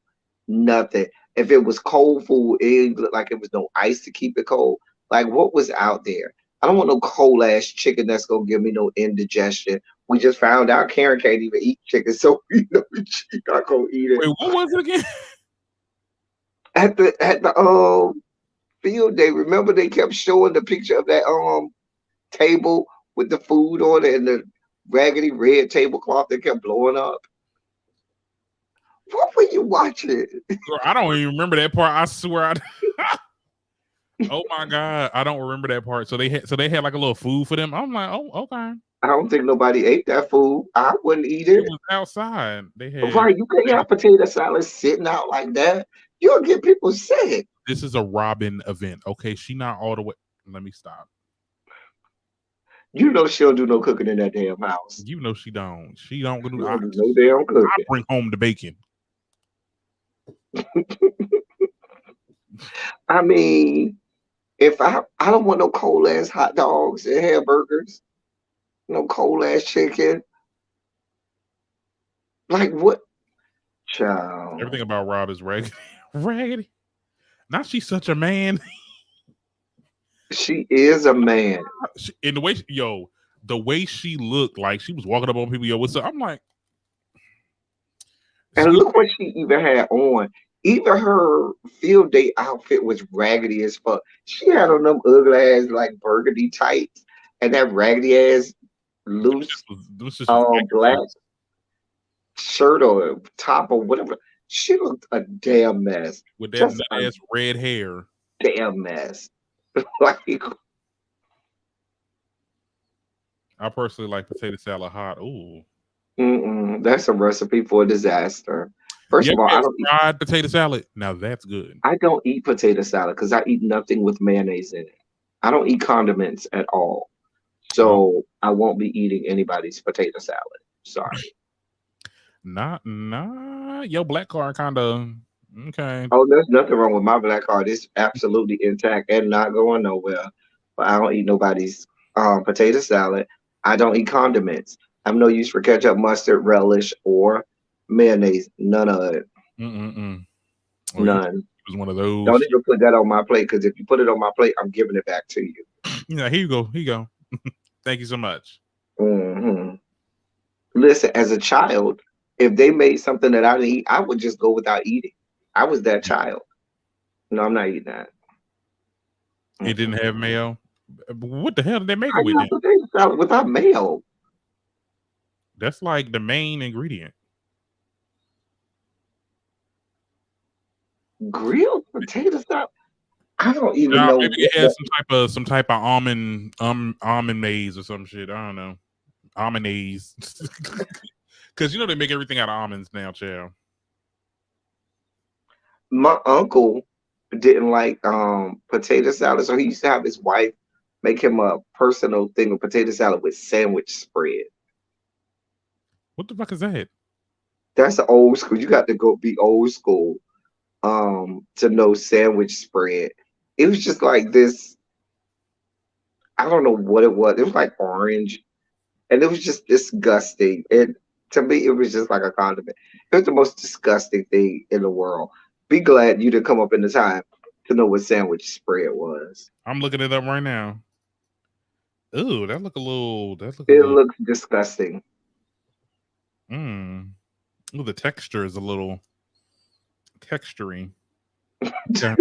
Speaker 3: nothing. If it was cold food, it looked like it was no ice to keep it cold. Like what was out there? I don't want no cold ass chicken that's gonna give me no indigestion. We just found out Karen can't even eat chicken, so she's not gonna eat it.
Speaker 4: Wait, what was it again?
Speaker 3: At the field day, remember they kept showing the picture of that table with the food on it and the raggedy red tablecloth that kept blowing up. What were you watching?
Speaker 4: Girl, I don't even remember that part. I swear. Oh my god, I don't remember that part. So they had like a little food for them. I'm like, oh okay.
Speaker 3: I don't think nobody ate that food. I wouldn't eat it.
Speaker 4: It was outside. They had
Speaker 3: Right, you can't have potato salad sitting out like that. You'll get people sick.
Speaker 4: This is a Robin event. Okay, she not all the way. Let me stop.
Speaker 3: You know she don't do no cooking in that damn house.
Speaker 4: You know she don't. She don't
Speaker 3: She
Speaker 4: do.
Speaker 3: don't do no damn
Speaker 4: I
Speaker 3: cooking.
Speaker 4: bring home the bacon.
Speaker 3: I mean, if I don't want no cold ass hot dogs and hamburgers, no cold ass chicken. Like what? Child.
Speaker 4: Everything about Rob is raggedy. Raggedy. Not she's such a man.
Speaker 3: She is a man.
Speaker 4: In the way, the way she looked, like she was walking up on people. Yo, what's up? I'm like,
Speaker 3: And look what she even had on. Even her field day outfit was raggedy as fuck. She had on them ugly ass like burgundy tights and that raggedy ass loose black shirt or top or whatever. She looked a damn mess.
Speaker 4: With that ass red hair.
Speaker 3: Damn mess. Like
Speaker 4: I personally like potato salad hot. Ooh.
Speaker 3: That's a recipe for a disaster. First of all, I don't
Speaker 4: fried potato salad. Now that's good.
Speaker 3: I don't eat potato salad because I eat nothing with mayonnaise in it. I don't eat condiments at all. So I won't be eating anybody's potato salad. Sorry.
Speaker 4: Your black card kind of Okay.
Speaker 3: Oh, there's nothing wrong with my black card. It's absolutely intact and not going nowhere. But I don't eat nobody's potato salad. I don't eat condiments. I'm no use for ketchup, mustard, relish, or mayonnaise. None of it.
Speaker 4: Mm-mm-mm. Oh, you
Speaker 3: None.
Speaker 4: was one of
Speaker 3: Don't
Speaker 4: those.
Speaker 3: even put that on my plate because if you put it on my plate, I'm giving it back to you.
Speaker 4: Yeah, here you go. Here you go. Thank you so much.
Speaker 3: Hmm. Listen, as a child, if they made something that I didn't eat, I would just go without eating. I was that child. No, I'm not eating that.
Speaker 4: It didn't have
Speaker 3: Mm-mm.
Speaker 4: mayo. What the hell did they make it
Speaker 3: How
Speaker 4: with
Speaker 3: you have
Speaker 4: then?
Speaker 3: potato salad without mayo?
Speaker 4: That's like the main ingredient.
Speaker 3: Grilled potato salad? I don't even
Speaker 4: Nah,
Speaker 3: know
Speaker 4: maybe
Speaker 3: what
Speaker 4: it has
Speaker 3: that.
Speaker 4: some type of almond maize or some shit. I don't know. Almondaise. Because they make everything out of almonds now, child.
Speaker 3: My uncle didn't like potato salad, so he used to have his wife make him a personal thing of potato salad with sandwich spread.
Speaker 4: What the fuck is that?
Speaker 3: That's old school. You got to go be old school to know sandwich spread. It was just like this. I don't know what it was. It was like orange, and it was just disgusting. And to me, it was just like a condiment. It was the most disgusting thing in the world. Be glad you didn't come up in the time to know what sandwich spread was.
Speaker 4: I'm looking it up right now. Ooh, that look a little. That look a
Speaker 3: It
Speaker 4: little.
Speaker 3: looks disgusting.
Speaker 4: Mmm. Ooh, the texture is a little texturing. Okay.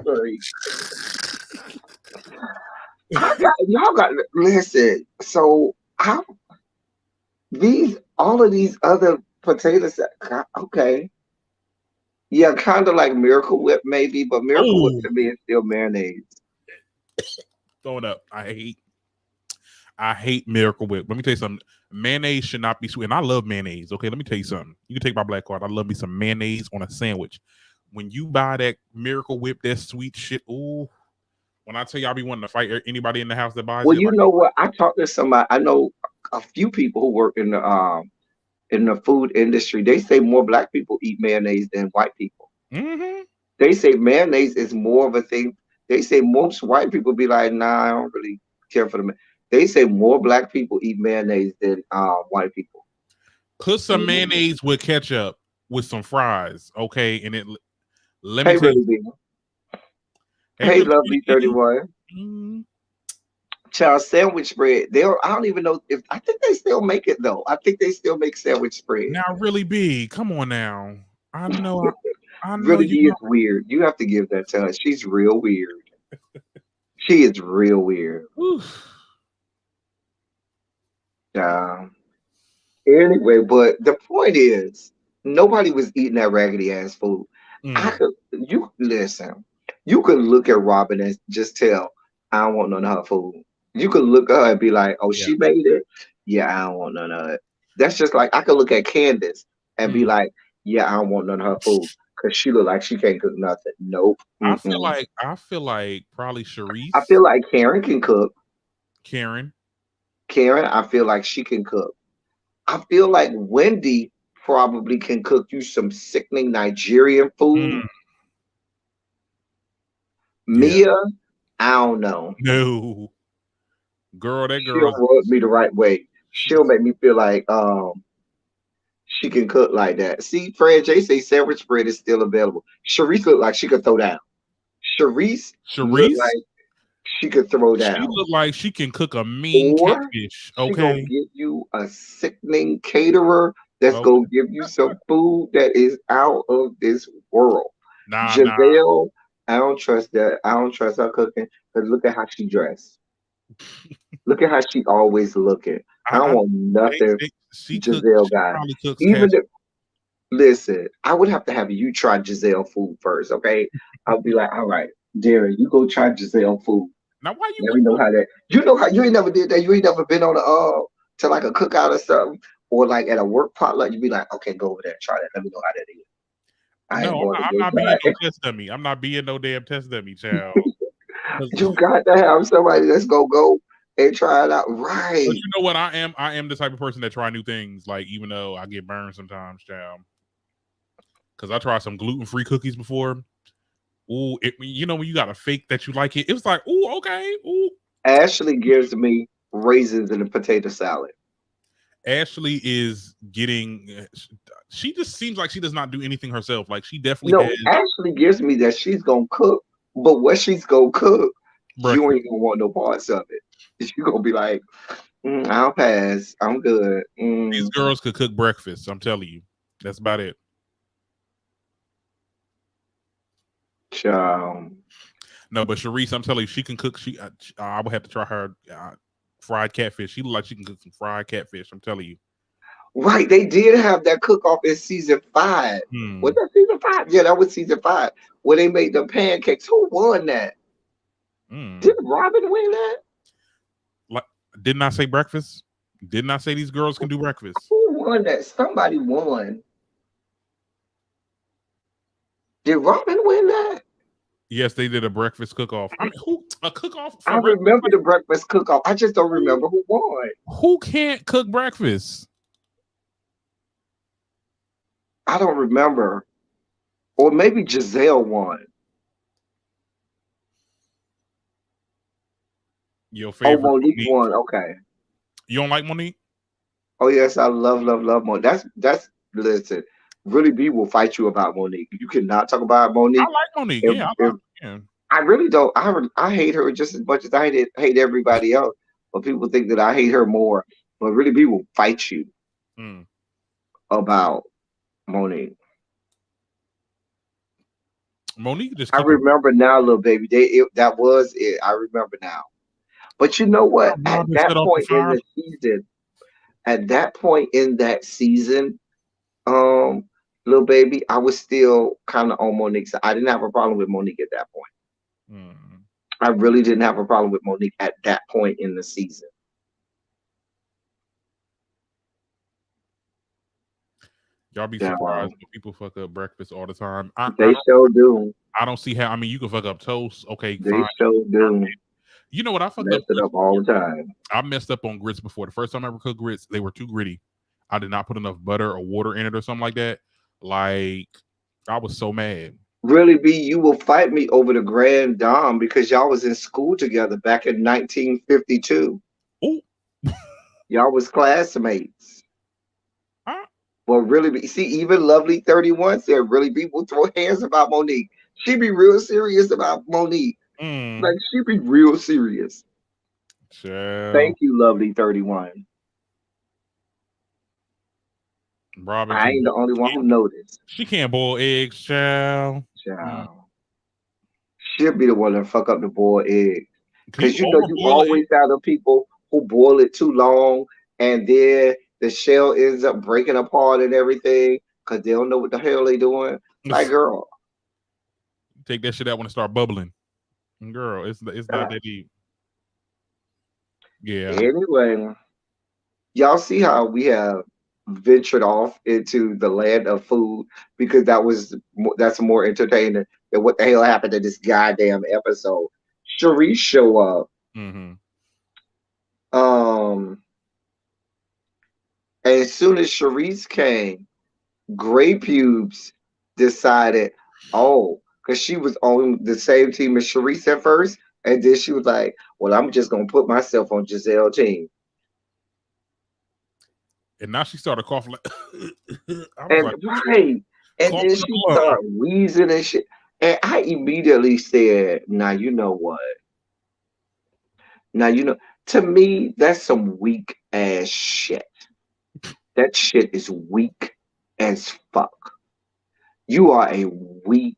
Speaker 3: Sorry. Y'all got listen. So how these all of these other potatoes? Okay, yeah, kind of like Miracle Whip maybe, but Miracle Whip
Speaker 4: Oh,
Speaker 3: to me is still mayonnaise.
Speaker 4: throw it up. I hate Miracle Whip. Let me tell you something. Mayonnaise should not be sweet. And I love mayonnaise. Okay, let me tell you something. You can take my black card. I love me some mayonnaise on a sandwich. When you buy that Miracle Whip, that sweet shit. Ooh. When I tell you I be wanting to fight anybody in the house that buys
Speaker 3: Well,
Speaker 4: it,
Speaker 3: you
Speaker 4: like,
Speaker 3: know what? I talked to somebody. I know a few people who work in the food industry. They say more black people eat mayonnaise than white people.
Speaker 4: mm-hmm.
Speaker 3: They say mayonnaise is more of a thing. They say most white people be like, nah, I don't really care for the. They say more black people eat mayonnaise than white people.
Speaker 4: Put some
Speaker 3: Mhm.
Speaker 4: mayonnaise with ketchup with some fries, okay? And it let me
Speaker 3: Hey,
Speaker 4: tell you,
Speaker 3: really big.
Speaker 4: hey,
Speaker 3: Hey,
Speaker 4: really,
Speaker 3: lovely 31.
Speaker 4: mm,
Speaker 3: Child sandwich spread. They don't, I don't even know if I think they still make it though. I think they still make sandwich spread.
Speaker 4: now really big. Come on now. I know, I know
Speaker 3: Really,
Speaker 4: you
Speaker 3: he is
Speaker 4: know.
Speaker 3: weird. You have to give that to her. She's real weird. She is real weird.
Speaker 4: Whew.
Speaker 3: Um, Anyway, but the point is, nobody was eating that raggedy ass food. I
Speaker 4: Mm,
Speaker 3: could, you listen. You could look at Robin and just tell, I don't want none of her food. You could look at her and be like, oh,
Speaker 4: yeah.
Speaker 3: she made it. Yeah, I don't want none of it. That's just like I could look at Candace and be
Speaker 4: Mm.
Speaker 3: like, yeah, I don't want none of her food because she look like she can't cook nothing. Nope. Mm-mm.
Speaker 4: I feel like probably
Speaker 3: I feel
Speaker 4: Sharice,
Speaker 3: like Karen can cook.
Speaker 4: Karen.
Speaker 3: Karen, I feel like she can cook. I feel like Wendy probably can cook you some sickening Nigerian food.
Speaker 4: Mm, yeah.
Speaker 3: Mia, I don't know.
Speaker 4: No. Girl, that
Speaker 3: She'll
Speaker 4: girl's
Speaker 3: rub me the right way.
Speaker 4: she
Speaker 3: She'll make me feel like she can cook like that. See, Fred J say sandwich bread is still available. Sharice look like she could throw down. Sharice look
Speaker 4: Sharice,
Speaker 3: like she could throw
Speaker 4: she
Speaker 3: down.
Speaker 4: look like she can cook a mean
Speaker 3: Or
Speaker 4: catfish.
Speaker 3: she gonna
Speaker 4: Okay.
Speaker 3: give you a sickening caterer that's
Speaker 4: Okay.
Speaker 3: gonna give you some food that is out of this world.
Speaker 4: Nah, nah.
Speaker 3: Giselle, I don't trust that. I don't trust her cooking because look at how she dressed. Look at how she always looking. I don't
Speaker 4: I
Speaker 3: want nothing
Speaker 4: she cook.
Speaker 3: Giselle
Speaker 4: She
Speaker 3: got.
Speaker 4: probably cooks
Speaker 3: Even
Speaker 4: cash.
Speaker 3: if listen, I would have to have you try Giselle food first, okay? I'll be like, all right, Darren, you go try Giselle food.
Speaker 4: Now, why you
Speaker 3: Let
Speaker 4: would?
Speaker 3: me know how that. You know how you ain't never did that. You ain't never been on a to like a cookout or something, or like at a work potluck. You be like, okay, go over there and try that. Let me know how that is. I ain't
Speaker 4: No,
Speaker 3: going to
Speaker 4: I'm
Speaker 3: go
Speaker 4: not
Speaker 3: try
Speaker 4: being no
Speaker 3: it.
Speaker 4: test dummy. I'm not being no damn test dummy, child. 'Cause
Speaker 3: You got to have somebody that's gonna go and try it out,
Speaker 4: but
Speaker 3: right?
Speaker 4: you know what? I am the type of person that try new things. Like even though I get burned sometimes, child. because I tried some gluten-free cookies before. Ooh, you know when you got to fake that you like it. It was like, ooh, okay, ooh.
Speaker 3: Ashley gives me raisins in a potato salad.
Speaker 4: Ashley is getting. She just seems like she does not do anything herself. Like she definitely
Speaker 3: No,
Speaker 4: has
Speaker 3: Ashley gives me that she's gonna cook, but what she's gonna cook, you
Speaker 4: breakfast.
Speaker 3: ain't gonna want no parts of it. You gonna be like, I'll pass. I'm good.
Speaker 4: These girls could cook breakfast. I'm telling you, that's about it.
Speaker 3: Child.
Speaker 4: No, but Sharice, I'm telling you, she can cook. I would have to try her fried catfish. She look like she can cook some fried catfish. I'm telling you.
Speaker 3: Right, they did have that cook off in season 5. Was that season 5? Yeah, that was season 5 where they made the pancakes. Who won that? Did Robin win that?
Speaker 4: Like, didn't I say breakfast? Didn't I say these girls can do breakfast?
Speaker 3: Who won that? Somebody won. Did Robin win that?
Speaker 4: Yes, they did a breakfast cook-off. I mean, a cook-off?
Speaker 3: I remember the breakfast cook-off. I just don't remember who won.
Speaker 4: Who can't cook breakfast?
Speaker 3: I don't remember. Or maybe Giselle won.
Speaker 4: Your favorite?
Speaker 3: Monique won. Okay.
Speaker 4: You don't like Monique?
Speaker 3: Oh yes, I love Monique. That's listen. Really, B will fight you about Monique. You cannot talk about Monique.
Speaker 4: I like Monique.
Speaker 3: I really don't. I hate her just as much as I hate everybody else. But people think that I hate her more. But really, B will fight you about Monique.
Speaker 4: Monique just.
Speaker 3: I remember now, little baby. That was it. I remember now. But you know what? At that point in the season, little baby, I was still kind of on Monique's side. I didn't have a problem with Monique at that point. I really didn't have a problem with Monique at that point in the season.
Speaker 4: Y'all be surprised when people fuck up breakfast all the time.
Speaker 3: They sure do.
Speaker 4: I don't see how. I mean, you can fuck up toast. Okay,
Speaker 3: they
Speaker 4: fine.
Speaker 3: Sure do.
Speaker 4: You know what? I fucked
Speaker 3: up all the time.
Speaker 4: I messed up on grits before. The first time I ever cooked grits, they were too gritty. I did not put enough butter or water in it or something like that. Like, I was so mad.
Speaker 3: Really, B, you will fight me over the Grand Dame because y'all was in school together back in 1952.
Speaker 4: Ooh.
Speaker 3: Y'all was classmates. Well, really, see, even Lovely 31 said, really, people throw hands about Monique. She be real serious about Monique. Like, she be real serious. Thank you, Lovely 31.
Speaker 4: Robin,
Speaker 3: I ain't the only one who noticed.
Speaker 4: She can't boil eggs, child.
Speaker 3: She'll be the one that fuck up the boiled egg. Because you know you always have the people who boil it too long and then the shell ends up breaking apart and everything because they don't know what the hell they doing. Like, girl.
Speaker 4: Take that shit out when it start bubbling. Girl, it's not that deep. Yeah.
Speaker 3: Anyway, y'all see how we have ventured off into the land of food because that's more entertaining than what the hell happened in this goddamn episode. Sharice show up. And as soon as Sharice came, Grey Pubes decided, because she was on the same team as Sharice at first, and then she was like, well, I'm just gonna put myself on Giselle's team.
Speaker 4: And now she started coughing like,
Speaker 3: and then she started wheezing and shit. And I immediately said, now you know what? Now you know, to me, that's some weak ass shit. That shit is weak as fuck. You are a weak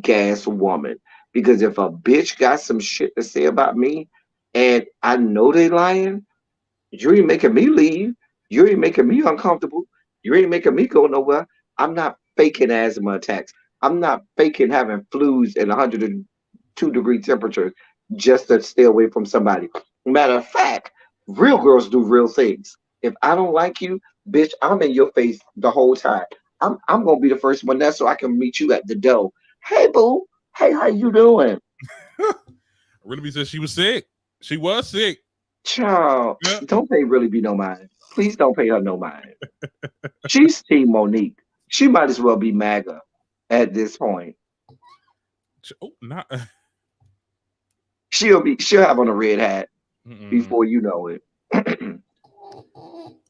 Speaker 3: ass woman. Because if a bitch got some shit to say about me and I know they lying, you ain't making me leave. You ain't making me uncomfortable. You ain't making me go nowhere. I'm not faking asthma attacks. I'm not faking having flus in 102-degree temperatures just to stay away from somebody. Matter of fact, real girls do real things. If I don't like you, bitch, I'm in your face the whole time. I'm gonna be the first one there so I can meet you at the door. Hey, boo. Hey, how you doing?
Speaker 4: Really said she was sick. She was sick.
Speaker 3: Child, don't they really be no mind? Please don't pay her no mind. She's Team Monique. She might as well be MAGA at this point.
Speaker 4: Oh, not.
Speaker 3: She'll have on a red hat before you know it.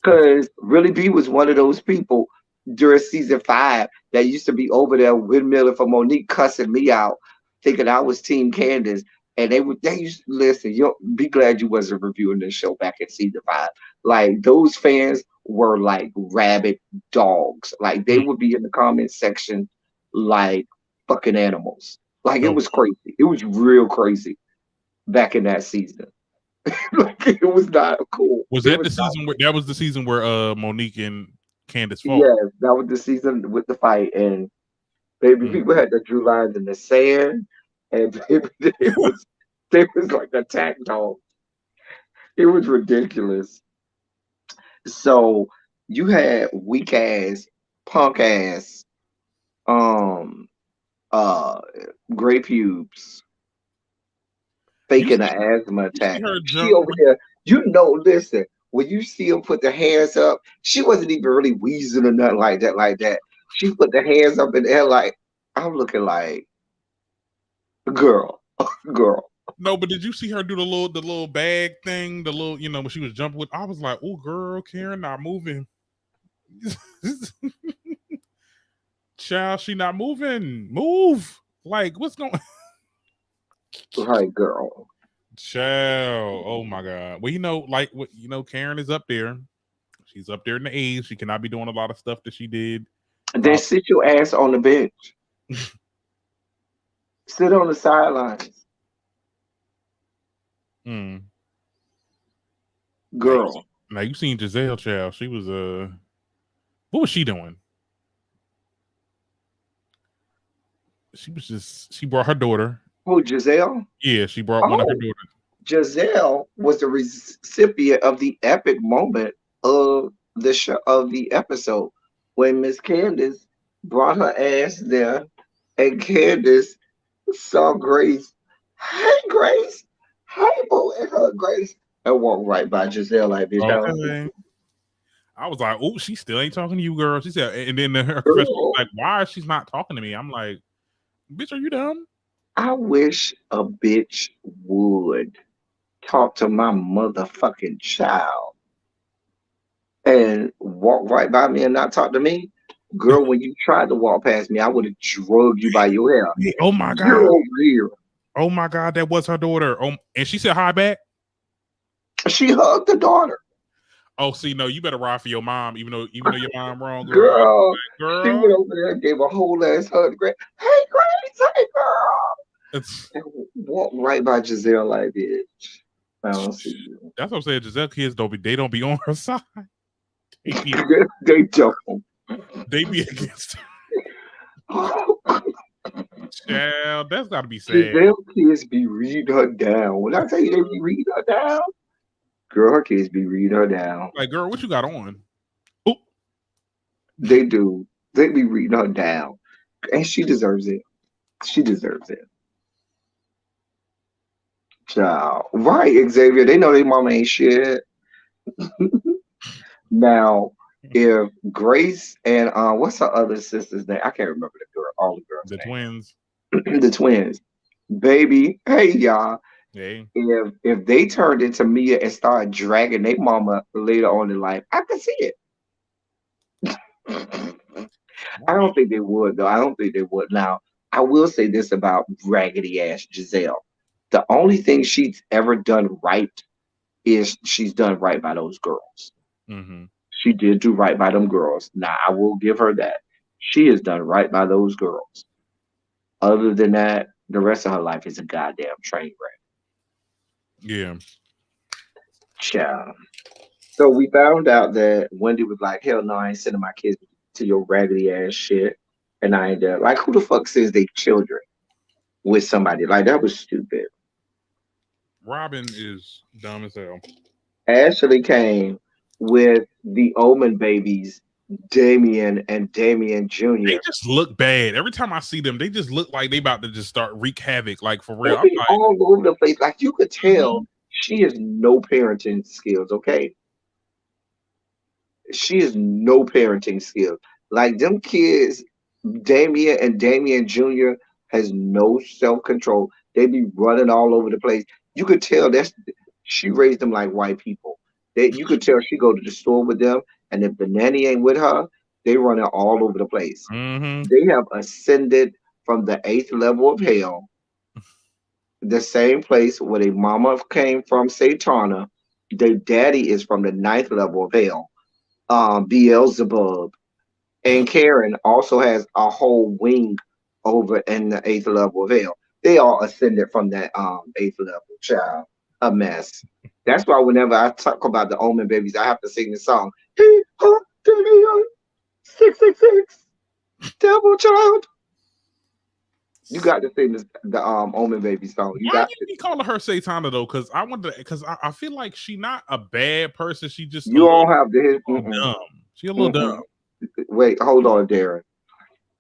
Speaker 3: Because Really B was one of those people during season 5 that used to be over there windmilling for Monique, cussing me out, thinking I was Team Candace. And they used to listen. You be glad you wasn't reviewing this show back in season 5. Like those fans were like rabid dogs. Like they would be in the comment section like fucking animals. Like it was crazy. It was real crazy back in that season. Like it was not cool.
Speaker 4: Was that the season where that was the season where Monique and Candace fought?
Speaker 3: Yes, that was the season with the fight, and baby, people had the drew lines in the sand, and baby, they was like attack dogs. It was ridiculous. So you had weak ass, punk ass, gray pubes, faking an asthma attack. She over here, listen, when you see them put their hands up, she wasn't even really wheezing or nothing like that. She put the hands up in the air like, I'm looking like, girl.
Speaker 4: No, but did you see her do the little bag thing? The little, when she was jumping with, I was like, oh girl, Karen not moving. Child, she not moving. Move. Like, what's going on?
Speaker 3: Right, girl.
Speaker 4: Child. Oh my God. Well, Karen is up there. She's up there in the age. She cannot be doing a lot of stuff that she did.
Speaker 3: Then sit your ass on the bench. Sit on the sidelines. Girl.
Speaker 4: Now you seen Giselle, child. She was what was she doing? She brought her daughter.
Speaker 3: Who, Giselle?
Speaker 4: Yeah, she brought one of her daughters.
Speaker 3: Giselle was the recipient of the epic moment of the show, of the episode, when Miss Candace brought her ass there, and Candace saw Grace. Hey, Grace. Hey, boo, and her Grace, and walked right by Giselle like this.
Speaker 4: Okay. I was like, oh, she still ain't talking to you, girl. She said, and then her professor was like, why is she not talking to me? I'm like, bitch, are you dumb?
Speaker 3: I wish a bitch would talk to my motherfucking child and walk right by me and not talk to me. Girl, when you tried to walk past me, I would have drugged you by your hair.
Speaker 4: Hey, oh my God.
Speaker 3: You're over here.
Speaker 4: Oh my God, that was her daughter. Oh, and she said hi back.
Speaker 3: She hugged the daughter.
Speaker 4: Oh, see, no, you better ride for your mom, even though your mom wrong,
Speaker 3: girl. Girl. She went over there and gave a whole ass hug to Grace. Hey, Grace, hey, girl. And walked right by Giselle like, bitch. I don't see you.
Speaker 4: That's what I'm saying. Giselle kids don't be on her side.
Speaker 3: They don't.
Speaker 4: They be against her. Child, that's gotta be sad.
Speaker 3: Giselle kids be reading her down. When I tell you they be reading her down, girl, her kids be reading her down.
Speaker 4: Like, girl, what you got on? Ooh.
Speaker 3: They do. They be reading her down. And she deserves it. She deserves it. Child. Right, Xavier. They know their mama ain't shit. Now, if Grace and what's her other sister's name? I can't remember all the girls.
Speaker 4: The twins.
Speaker 3: The twins. Baby, hey y'all.
Speaker 4: Hey.
Speaker 3: If they turned into Mia and started dragging their mama later on in life, I could see it. I don't think they would, though. I don't think they would. Now, I will say this about raggedy ass Giselle. The only thing she's ever done right is she's done right by those girls.
Speaker 4: Mm-hmm.
Speaker 3: She did do right by them girls. Now, I will give her that. She has done right by those girls. Other than that, the rest of her life is a goddamn train wreck.
Speaker 4: Yeah.
Speaker 3: Child. So we found out that Wendy was like, hell no, I ain't sending my kids to your raggedy ass shit. And I ain't there. Like, who the fuck says they children with somebody? Like, that was stupid.
Speaker 4: Robin is dumb as hell.
Speaker 3: Ashley came with the Omen babies, Damien and Damien Jr.
Speaker 4: They just look bad. Every time I see them, they just look like they about to just start wreak havoc, like for real.
Speaker 3: They be all over the place. Like, you could tell she has no parenting skills, okay? She has no parenting skills. Like them kids, Damien Jr. has no self control. They be running all over the place. You could tell that's she raised them like white people. That you could tell she go to the store with them, and if the nanny ain't with her, they running all over the place.
Speaker 4: Mm-hmm.
Speaker 3: They have ascended from the eighth level of hell, the same place where their mama came from, Satana. Their daddy is from the ninth level of hell, Beelzebub. And Karen also has a whole wing over in the eighth level of hell. They all ascended from that eighth level, child. A mess. That's why whenever I talk about the Omen babies, I have to sing the song. He hugged me 666, devil child. You got to sing the Omen baby song. You
Speaker 4: Why
Speaker 3: got
Speaker 4: you
Speaker 3: to.
Speaker 4: be calling her Satana though? Because I wonder. Because I feel like she not a bad person. She just a
Speaker 3: You
Speaker 4: little
Speaker 3: don't have to hit.
Speaker 4: dumb. She a little dumb.
Speaker 3: Wait, hold on, Darren.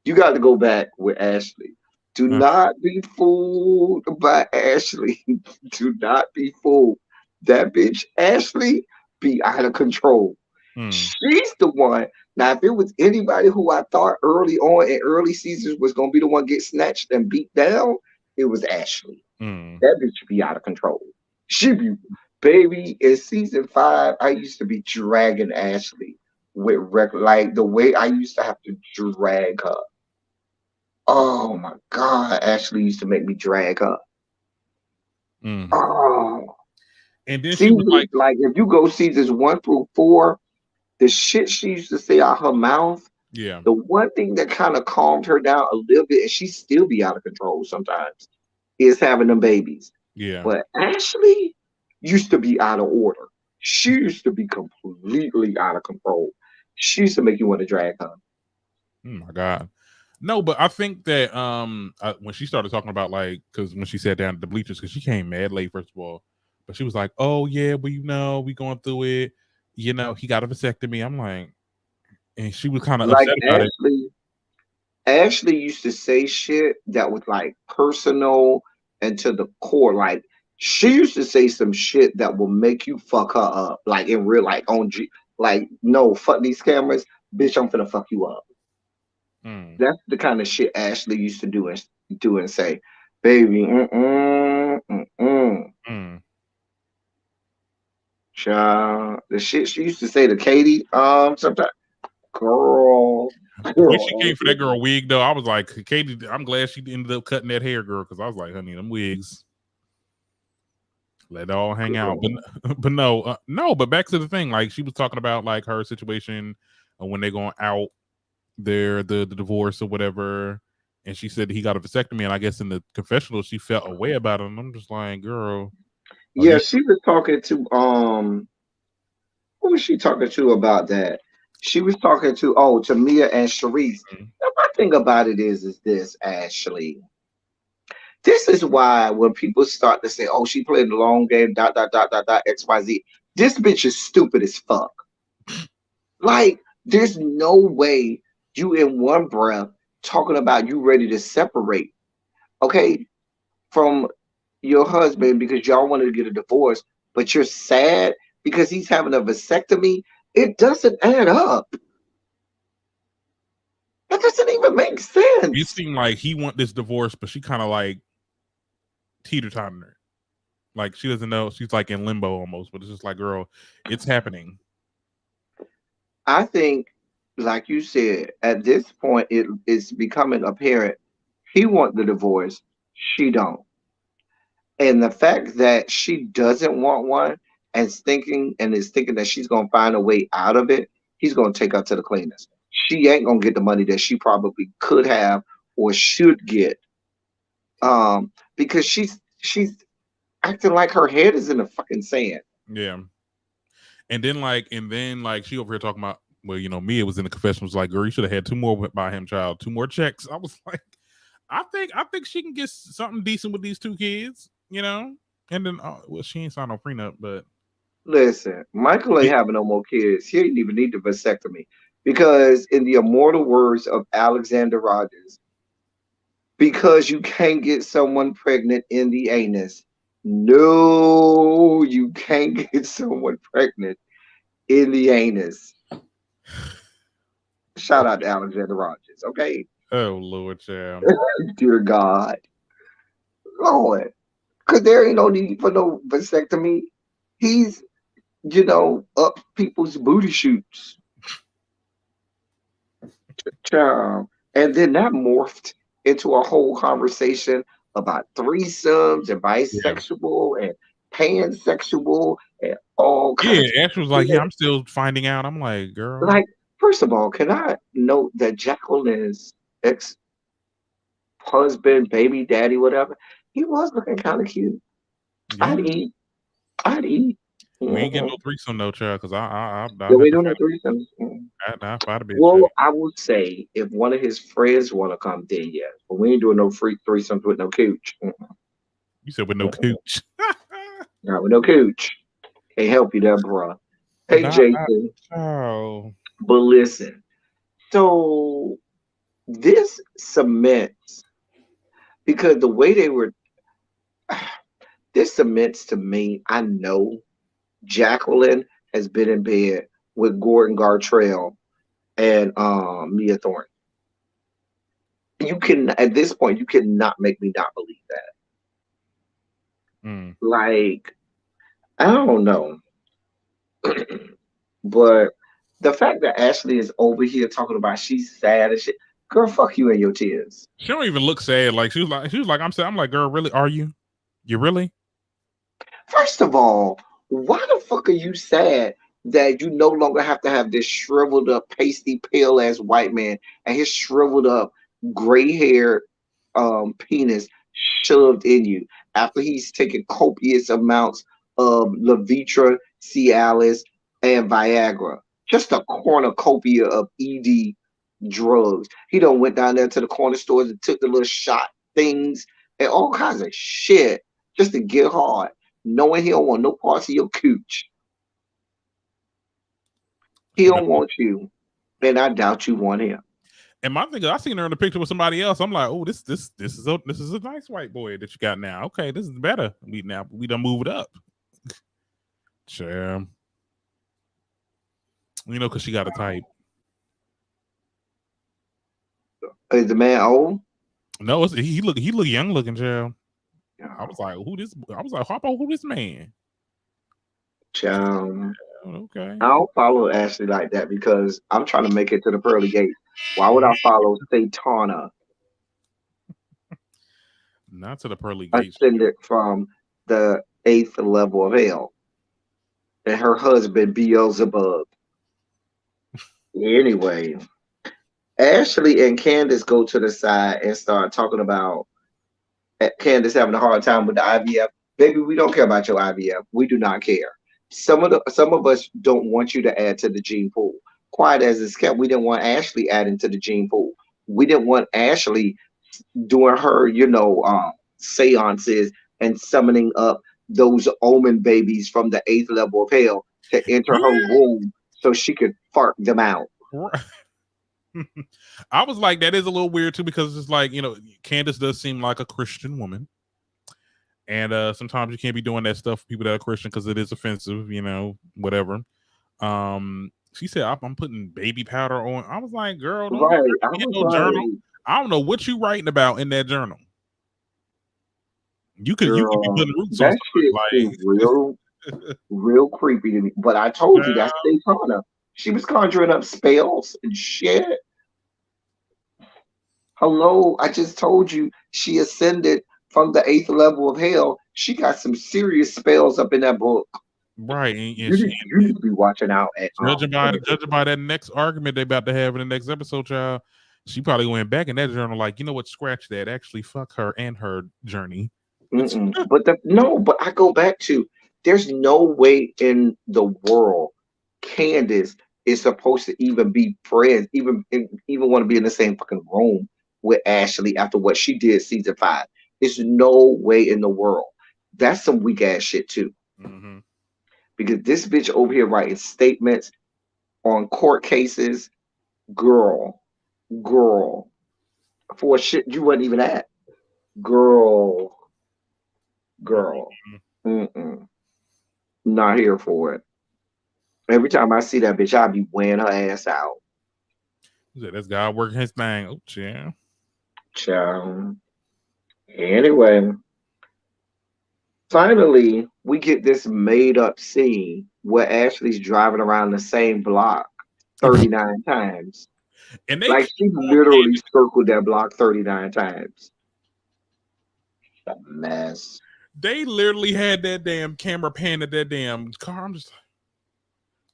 Speaker 3: You got to go back with Ashley. Do not be fooled by Ashley. Do not be fooled. That bitch Ashley be out of control. She's the one. Now, if it was anybody who I thought early on in early seasons was gonna be the one get snatched and beat down, it was Ashley. That bitch be out of control. She be baby in season 5. I used to be dragging Ashley with like the way I used to have to drag her. Oh my God, Ashley used to make me drag her. Oh,
Speaker 4: and then she was
Speaker 3: like if you go seasons 1 through 4, the shit she used to say out her mouth.
Speaker 4: Yeah.
Speaker 3: The one thing that kind of calmed her down a little bit, and she still be out of control sometimes, is having them babies.
Speaker 4: Yeah.
Speaker 3: But Ashley used to be out of order. She used to be completely out of control. She used to make you want to drag her.
Speaker 4: Oh my God. No, but I think that when she started talking about like, because when she sat down at the bleachers, because she came mad late, first of all, but she was like, "Oh yeah, well we going through it. He got a vasectomy." I'm like, and she was kind of
Speaker 3: Like
Speaker 4: upset about it.
Speaker 3: Ashley used to say shit that was like personal and to the core. Like she used to say some shit that will make you fuck her up. Like in real, like on G, like no, fuck these cameras, bitch. I'm finna fuck you up. That's the kind of shit Ashley used to do and say, baby. Child, the shit she used to say to Katie, sometimes, girl.
Speaker 4: The way she came for that girl wig though, I was like, Katie, I'm glad she ended up cutting that hair, girl, because I was like, honey, them wigs, let it all hang out. But no, but back to the thing, like she was talking about like her situation when they're going out the divorce or whatever, and she said he got a vasectomy, and I guess in the confessional she felt a way about it, and I'm just like, girl.
Speaker 3: Yeah, she was talking to who was she talking to about that? She was talking to Mia and Sharice. Now, my thing about it is this, Ashley. This is why when people start to say, "Oh, she played the long game," dot dot dot dot dot XYZ. This bitch is stupid as fuck. Like, there's no way you in one breath talking about you ready to separate, okay, from your husband because y'all wanted to get a divorce, but you're sad because he's having a vasectomy. It doesn't add up. That doesn't even make sense.
Speaker 4: It seemed like he want this divorce, but she kind of like teeter-tottering her. Like she doesn't know. She's like in limbo almost, but it's just like, girl, it's happening.
Speaker 3: I think, like you said, at this point, it's becoming apparent he want the divorce, she don't. And the fact that she doesn't want one and is thinking that she's gonna find a way out of it, he's gonna take her to the cleaners. She ain't gonna get the money that she probably could have or should get. Because she's acting like her head is in the fucking sand.
Speaker 4: Yeah. And then she over here talking about, well, Mia was in the confession, was like, girl, you should have had 2 more by him, child, 2 more checks. I was like, I think she can get something decent with these 2 kids, and then she ain't signed no prenup, but
Speaker 3: listen, Michael ain't having no more kids. He ain't even need the vasectomy because, in the immortal words of Alexander Rogers, because you can't get someone pregnant in the anus. No, you can't get someone pregnant in the anus. Shout out to Alexander Rogers, okay?
Speaker 4: Oh Lord, child.
Speaker 3: Dear God. Lord. Because there ain't no need for no vasectomy. He's, up people's booty shoots. Child. And then that morphed into a whole conversation about threesomes and
Speaker 4: Yeah.
Speaker 3: bisexual and pansexual and all
Speaker 4: Yeah,
Speaker 3: kinds of
Speaker 4: Ash was like, yeah,
Speaker 3: shit.
Speaker 4: I'm still finding out. I'm like, girl.
Speaker 3: Like, first of all, can I note that Jacqueline's ex-husband, baby daddy, whatever, he was looking kind of cute. I'd
Speaker 4: Yeah.
Speaker 3: eat. I'd eat.
Speaker 4: We ain't getting
Speaker 3: Mm-mm.
Speaker 4: no threesome, no child, because
Speaker 3: Yeah,
Speaker 4: I'll have
Speaker 3: we
Speaker 4: to
Speaker 3: don't
Speaker 4: fight.
Speaker 3: have threesomes. Mm.
Speaker 4: I fight a bitch, child.
Speaker 3: Well, I would say if one of his friends want to come, then yes. But we ain't doing no free threesomes with no cooch. Mm-mm.
Speaker 4: You said with no
Speaker 3: Mm-mm.
Speaker 4: cooch.
Speaker 3: Not with no cooch. Can't help you there, bruh. Hey,
Speaker 4: Nah,
Speaker 3: Jason.
Speaker 4: oh.
Speaker 3: But listen. So this cements because the way they were, this cements to me. I know Jacqueline has been in bed with Gordon Gartrell and Mia Thornton. You can at this point you cannot make me not believe that.
Speaker 4: Mm.
Speaker 3: Like I don't know, but the fact that Ashley is over here talking about she's sad and shit, girl, fuck you and your tears.
Speaker 4: She don't even look sad. Like she was like, I'm sad. I'm like, girl, really? Are you? You really?
Speaker 3: First of all, why the fuck are you sad that you no longer have to have this shriveled up, pasty, pale ass white man and his shriveled up, gray haired penis shoved in you after he's taken copious amounts of Levitra, Cialis, and Viagra? Just a cornucopia of ED drugs. He done went down there to the corner stores and took the little shot things and all kinds of shit just to get hard, knowing he don't want no parts of your cooch. He
Speaker 4: No.
Speaker 3: don't want you, and I doubt you want him.
Speaker 4: And my thing is, I seen her in the picture with somebody else. I'm like, oh, this is a nice white boy that you got now. Okay, this is better. We done move it up. Sure. Because she got a type.
Speaker 3: Is the man old?
Speaker 4: No, he look young looking, child. I was like, who this man?
Speaker 3: Child.
Speaker 4: Okay.
Speaker 3: I don't follow Ashley like that because I'm trying to make it to the pearly gates. Why would I follow Satana,
Speaker 4: Not to the pearly gates.
Speaker 3: ascended from the eighth level of hell, and her husband Beelzebub? Anyway, Ashley and Candace go to the side and start talking about Candace having a hard time with the IVF. Baby, we don't care about your IVF. We do not care. Some of us don't want you to add to the gene pool. Quiet as it's kept, we didn't want Ashley adding to the gene pool. We didn't want Ashley doing her, seances and summoning up those omen babies from the eighth level of hell to enter her womb so she could fart them out.
Speaker 4: I was like, that is a little weird too, because it's like, Candace does seem like a Christian woman. And sometimes you can't be doing that stuff for people that are Christian because it is offensive, whatever. She said, I'm putting baby powder on. I was like, girl, don't
Speaker 3: Right.
Speaker 4: get no journal. I don't know what you writing about in that journal. You could be putting roots on
Speaker 3: that shit
Speaker 4: like
Speaker 3: is real creepy to me. But I told you that's Daytona. She was conjuring up spells and shit. Hello, I just told you she ascended from the eighth level of hell. She got some serious spells up in that book.
Speaker 4: Right.
Speaker 3: You need to be watching out at
Speaker 4: judging by that next argument they about to have in the next episode, child. She probably went back in that journal like, you know what, scratch that. Actually, fuck her and her journey.
Speaker 3: But I go back to there's no way in the world Candace is supposed to even be friends, even want to be in the same fucking room with Ashley after what she did season 5. There's no way in the world. That's some weak ass shit too.
Speaker 4: Mm-hmm.
Speaker 3: Because this bitch over here writing statements on court cases, girl, for shit you wasn't even at, girl. Mm-mm. Not here for it. Every time I see that bitch, I'll be weighing her ass out.
Speaker 4: That's God working his thing. Oh, yeah.
Speaker 3: Child. Anyway, finally, we get this made up scene where Ashley's driving around the same block 39 times.
Speaker 4: And they
Speaker 3: Like she literally circled that block 39 times. A mess.
Speaker 4: they literally had that damn camera pan at that damn car. I'm just like,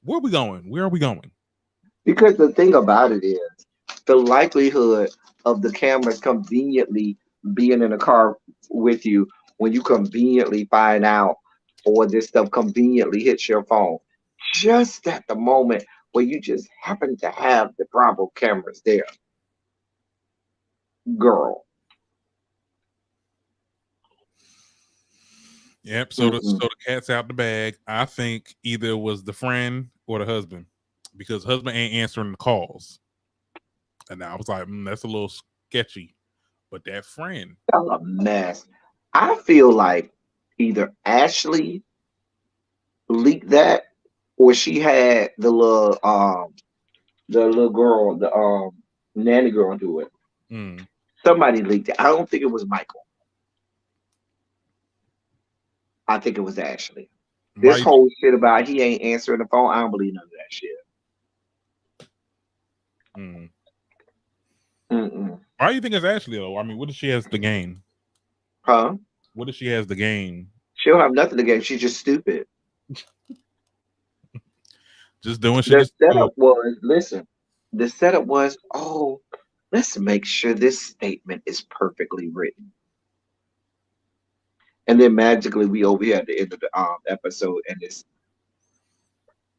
Speaker 4: where are we going? Where are we going?
Speaker 3: Because the thing about it is, the likelihood of the cameras conveniently being in a car with you when you conveniently find out or this stuff conveniently hits your phone just at the moment where you just happen to have the Bravo cameras there. Girl.
Speaker 4: Yep. So the cat's out the bag. I think either it was the friend or the husband, because husband ain't answering the calls. And I was like, that's a little sketchy. But that friend,
Speaker 3: A mess. I feel like either Ashley leaked that or she had the little girl, the nanny girl do it.
Speaker 4: mm,
Speaker 3: Somebody leaked it. I don't think it was Michael. I think it was Ashley. This
Speaker 4: why?
Speaker 3: whole shit about he ain't answering the phone, I don't believe none of that shit.
Speaker 4: Mm,
Speaker 3: Mm-mm.
Speaker 4: why do you think it's Ashley though? I mean, what does she has to gain?
Speaker 3: Huh?
Speaker 4: What does she has to gain?
Speaker 3: She don't have nothing to gain. She's just stupid.
Speaker 4: Just doing shit.
Speaker 3: The
Speaker 4: Just
Speaker 3: setup was, listen, the setup was, oh, let's make sure this statement is perfectly written. And then magically we over here at the end of the episode and it's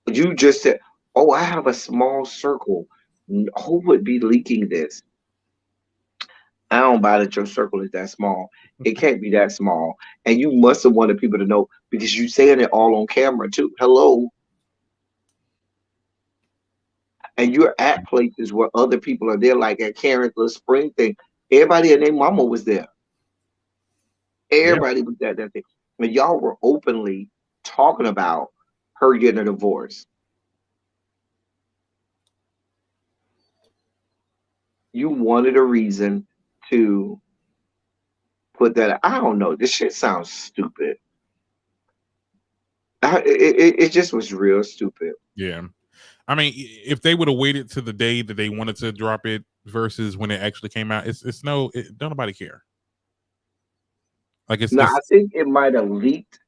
Speaker 3: you just said, oh, I have a small circle. Who would be leaking this? I don't buy that your circle is that small. It can't be that small. And you must have wanted people to know because you saying it all on camera too. Hello. And you're at places where other people are there, like at Karen's little spring thing. Everybody and their mama was there.
Speaker 4: yeah.
Speaker 3: Everybody was at that thing. And y'all were openly talking about her getting a divorce. You wanted a reason to put that. I don't know. This shit sounds stupid. It just was real stupid.
Speaker 4: Yeah. I mean, if they would have waited to the day that they wanted to drop it versus when it actually came out, don't nobody care. Like
Speaker 3: Now I think it might have leaked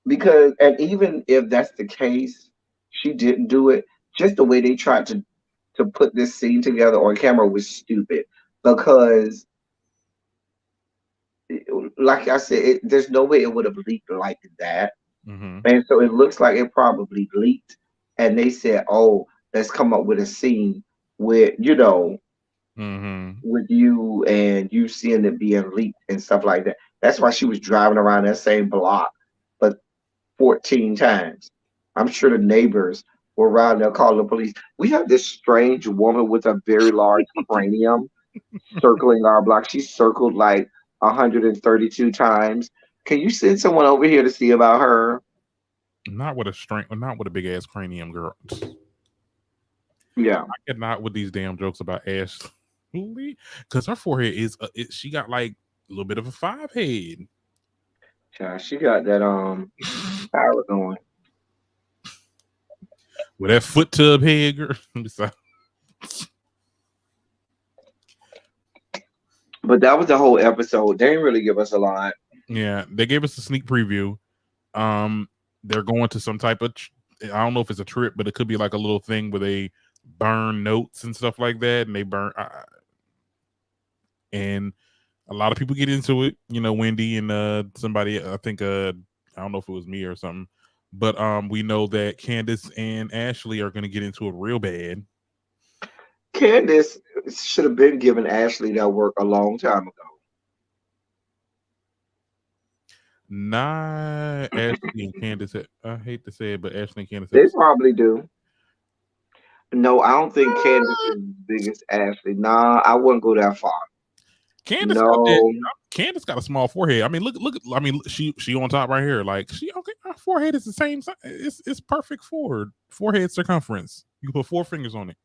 Speaker 3: because, and even if that's the case, she didn't do it. Just the way they tried to put this scene together on camera was stupid because, like I said, there's no way it would have leaked like that.
Speaker 4: mm-hmm.
Speaker 3: And so it looks like it probably leaked. And they said, oh, let's come up with a scene with,
Speaker 4: Mm-hmm.
Speaker 3: with you and you seeing it being leaked and stuff like that. That's why she was driving around that same block but 14 times. I'm sure the neighbors were around there calling the police. We have this strange woman with a very large cranium circling our block. She circled like 132 times. Can you send someone over here to see about her?
Speaker 4: Not with a big ass cranium, girl.
Speaker 3: Yeah.
Speaker 4: I cannot with these damn jokes about Ashley, because her forehead she got like a little bit of a 5 head.
Speaker 3: Child, she got that power going.
Speaker 4: With that foot tub head, girl.
Speaker 3: But that was the whole episode. They didn't really give us a lot.
Speaker 4: Yeah, they gave us a sneak preview. They're going to some type of I don't know if it's a trip, but it could be like a little thing where they burn notes and stuff like that, and they burn and a lot of people get into it. Wendy and somebody, I think I don't know if it was me or something, but we know that Candace and Ashley are going to get into it real bad.
Speaker 3: Candace should have been giving Ashley that work a long time ago.
Speaker 4: Not Ashley and Candace. I hate to say it, but Ashley and Candace.
Speaker 3: They probably do. No, I don't think Candace is as big as Ashley. Nah, I wouldn't go that far.
Speaker 4: Candace got that.
Speaker 3: No,
Speaker 4: Candace got a small forehead. I mean, look. I mean, she on top right here. Like she okay. Her forehead is the same size. It's perfect for forehead circumference. You can put 4 fingers on it.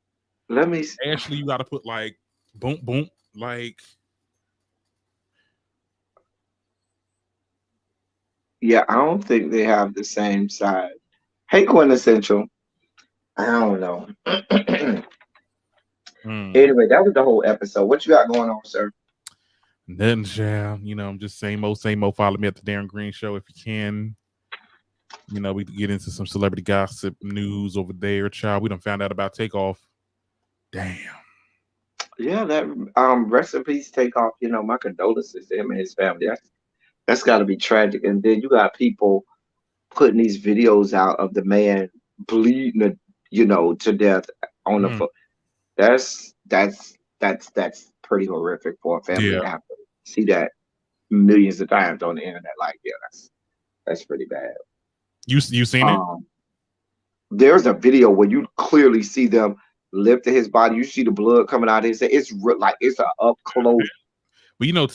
Speaker 3: let me.
Speaker 4: Ashley, you got to put like boom boom like.
Speaker 3: Yeah, I don't think they have the same size. Hey, Quintessential. I don't know. Anyway, that was the whole episode. What you got going on, sir?
Speaker 4: Nothing, child. You know, I'm just same old, same old. Follow me at the Darren Green Show if you can. You know, we can get into some celebrity gossip news over there, child. We done found out about Takeoff. Damn.
Speaker 3: Yeah, that rest in peace, Takeoff. You know, my condolences to him and his family. That's got to be tragic. And then you got people putting these videos out of the man bleeding, to death on the foot. That's pretty horrific for a family to have to see that millions of times on the internet. Like, yeah, that's pretty bad.
Speaker 4: You seen it?
Speaker 3: There's a video where you clearly see them lifting his body. You see the blood coming out of his head. It's like it's an up close.
Speaker 4: But you know,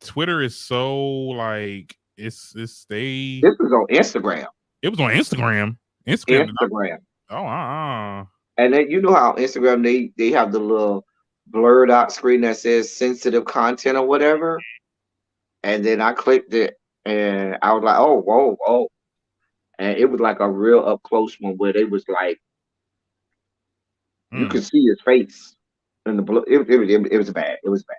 Speaker 4: Twitter is so like it's they.
Speaker 3: This was on Instagram.
Speaker 4: It was on Instagram.
Speaker 3: Instagram.
Speaker 4: Oh,
Speaker 3: And then you know how Instagram they have the little blurred out screen that says sensitive content or whatever. And then I clicked it and I was like, oh, whoa. And it was like a real up close one where they was like, you could see his face and the blood. It was bad. It was bad.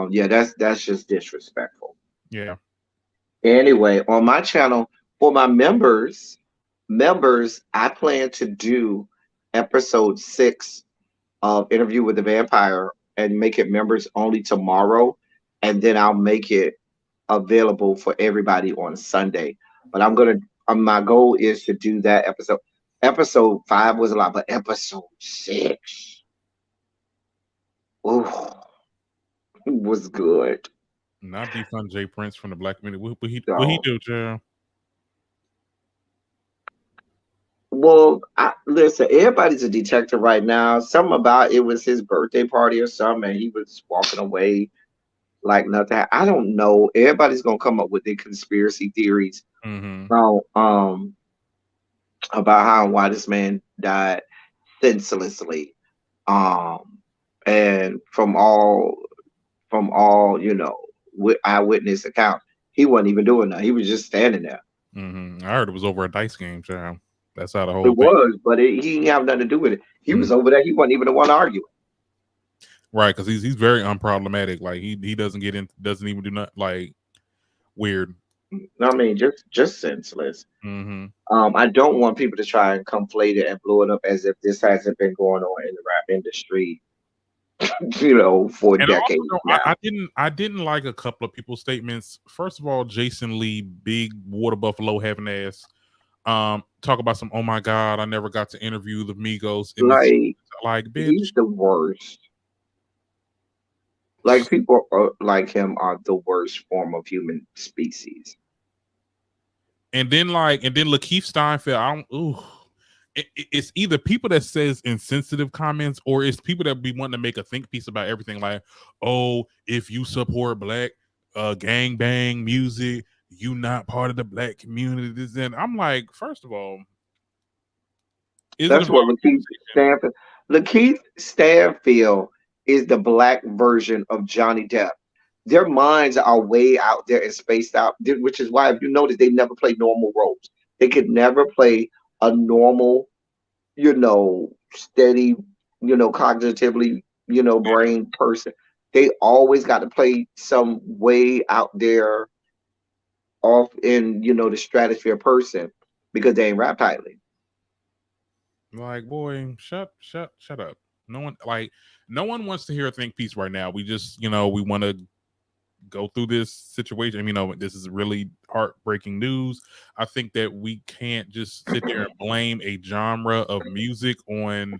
Speaker 3: Yeah, that's just disrespectful.
Speaker 4: Yeah.
Speaker 3: Anyway, on my channel for my members, I plan to do episode 6 of Interview with the Vampire and make it members only tomorrow, and then I'll make it available for everybody on Sunday. But I'm gonna. My goal is to do that episode. Episode 5 was a lot, but episode 6, was good.
Speaker 4: Not defund Jay Prince from the black community. What he do, child?
Speaker 3: Well, listen, everybody's a detective right now. Something about it was his birthday party or something, and he was walking away like nothing. I don't know. Everybody's gonna come up with their conspiracy theories about how and why this man died senselessly. And from all eyewitness accounts, he wasn't even doing that. He was just standing there.
Speaker 4: I heard it was over a dice game, child. That's how the whole
Speaker 3: thing was, but he didn't have nothing to do with it. He was over there. He wasn't even the one arguing.
Speaker 4: Right, because he's very unproblematic. Like he doesn't doesn't even do nothing like weird.
Speaker 3: I mean, just senseless. I don't want people to try and conflate it and blow it up as if this hasn't been going on in the rap industry, for decades.
Speaker 4: Also, I didn't like a couple of people's statements. First of all, Jason Lee, big water buffalo having ass, talk about some. Oh my God, I never got to interview the Migos. Like, bitch,
Speaker 3: he's the worst. Like, people like him are the worst form of human species.
Speaker 4: And then Lakeith Steinfeld, it's either people that says insensitive comments or it's people that be wanting to make a think piece about everything. Like, oh, if you support black gang bang music, you not part of the black community. And I'm like, first of all,
Speaker 3: that's what Lakeith Stanfield is the black version of Johnny Depp. Their minds are way out there and spaced out, which is why, if you notice, they never play normal roles. They could never play a normal, steady, cognitively, brain person. They always got to play some way out there off in, the stratosphere person because they ain't rap tightly.
Speaker 4: Like, boy, shut up. No one wants to hear a think piece right now. We just, we want to go through this situation. This is really heartbreaking news. I think that we can't just sit there and blame a genre of music on,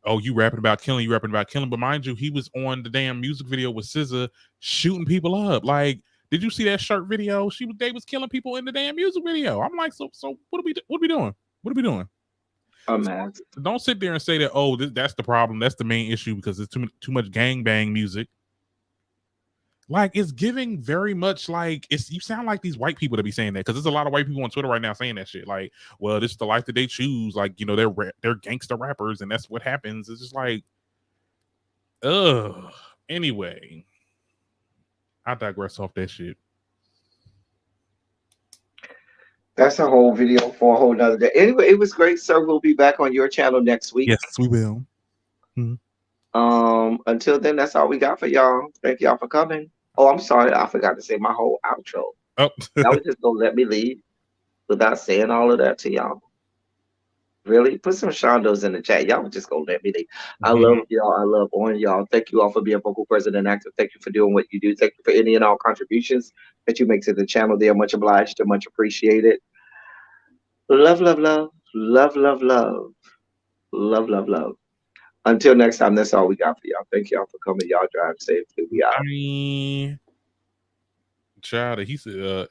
Speaker 4: oh, you rapping about killing. But mind you, he was on the damn music video with SZA shooting people up. Like, did you see that shirt video? They was killing people in the damn music video. I'm like, so what are we doing? What are we doing?
Speaker 3: a mess.
Speaker 4: Don't sit there and say that. Oh, that's the problem. That's the main issue because it's too much gangbang music. Like it's giving very much like it's. You sound like these white people to be saying that because there's a lot of white people on Twitter right now saying that shit. Like, well, this is the life that they choose. Like, you know, they're gangster rappers, and that's what happens. It's just like, ugh. Anyway, I digress off that shit.
Speaker 3: That's a whole video for a whole nother day. Anyway, it was great, sir. We'll be back on your channel next week.
Speaker 4: Yes, we will.
Speaker 3: Until then, that's all we got for y'all. Thank y'all for coming. Oh, I'm sorry, I forgot to say my whole outro.
Speaker 4: Oh,
Speaker 3: Y'all was just gonna let me leave without saying all of that to y'all. Really? Put some Shondos in the chat. Y'all was just gonna let me leave. I love y'all. I love on y'all. Thank you all for being vocal, present, and active. Thank you for doing what you do. Thank you for any and all contributions that you make to the channel. They are much obliged and much appreciated. Love, love, love, love, love, love, love, love, love. Until next time, that's all we got for y'all. Thank y'all for coming. Y'all drive safely. We out.
Speaker 4: Child, he said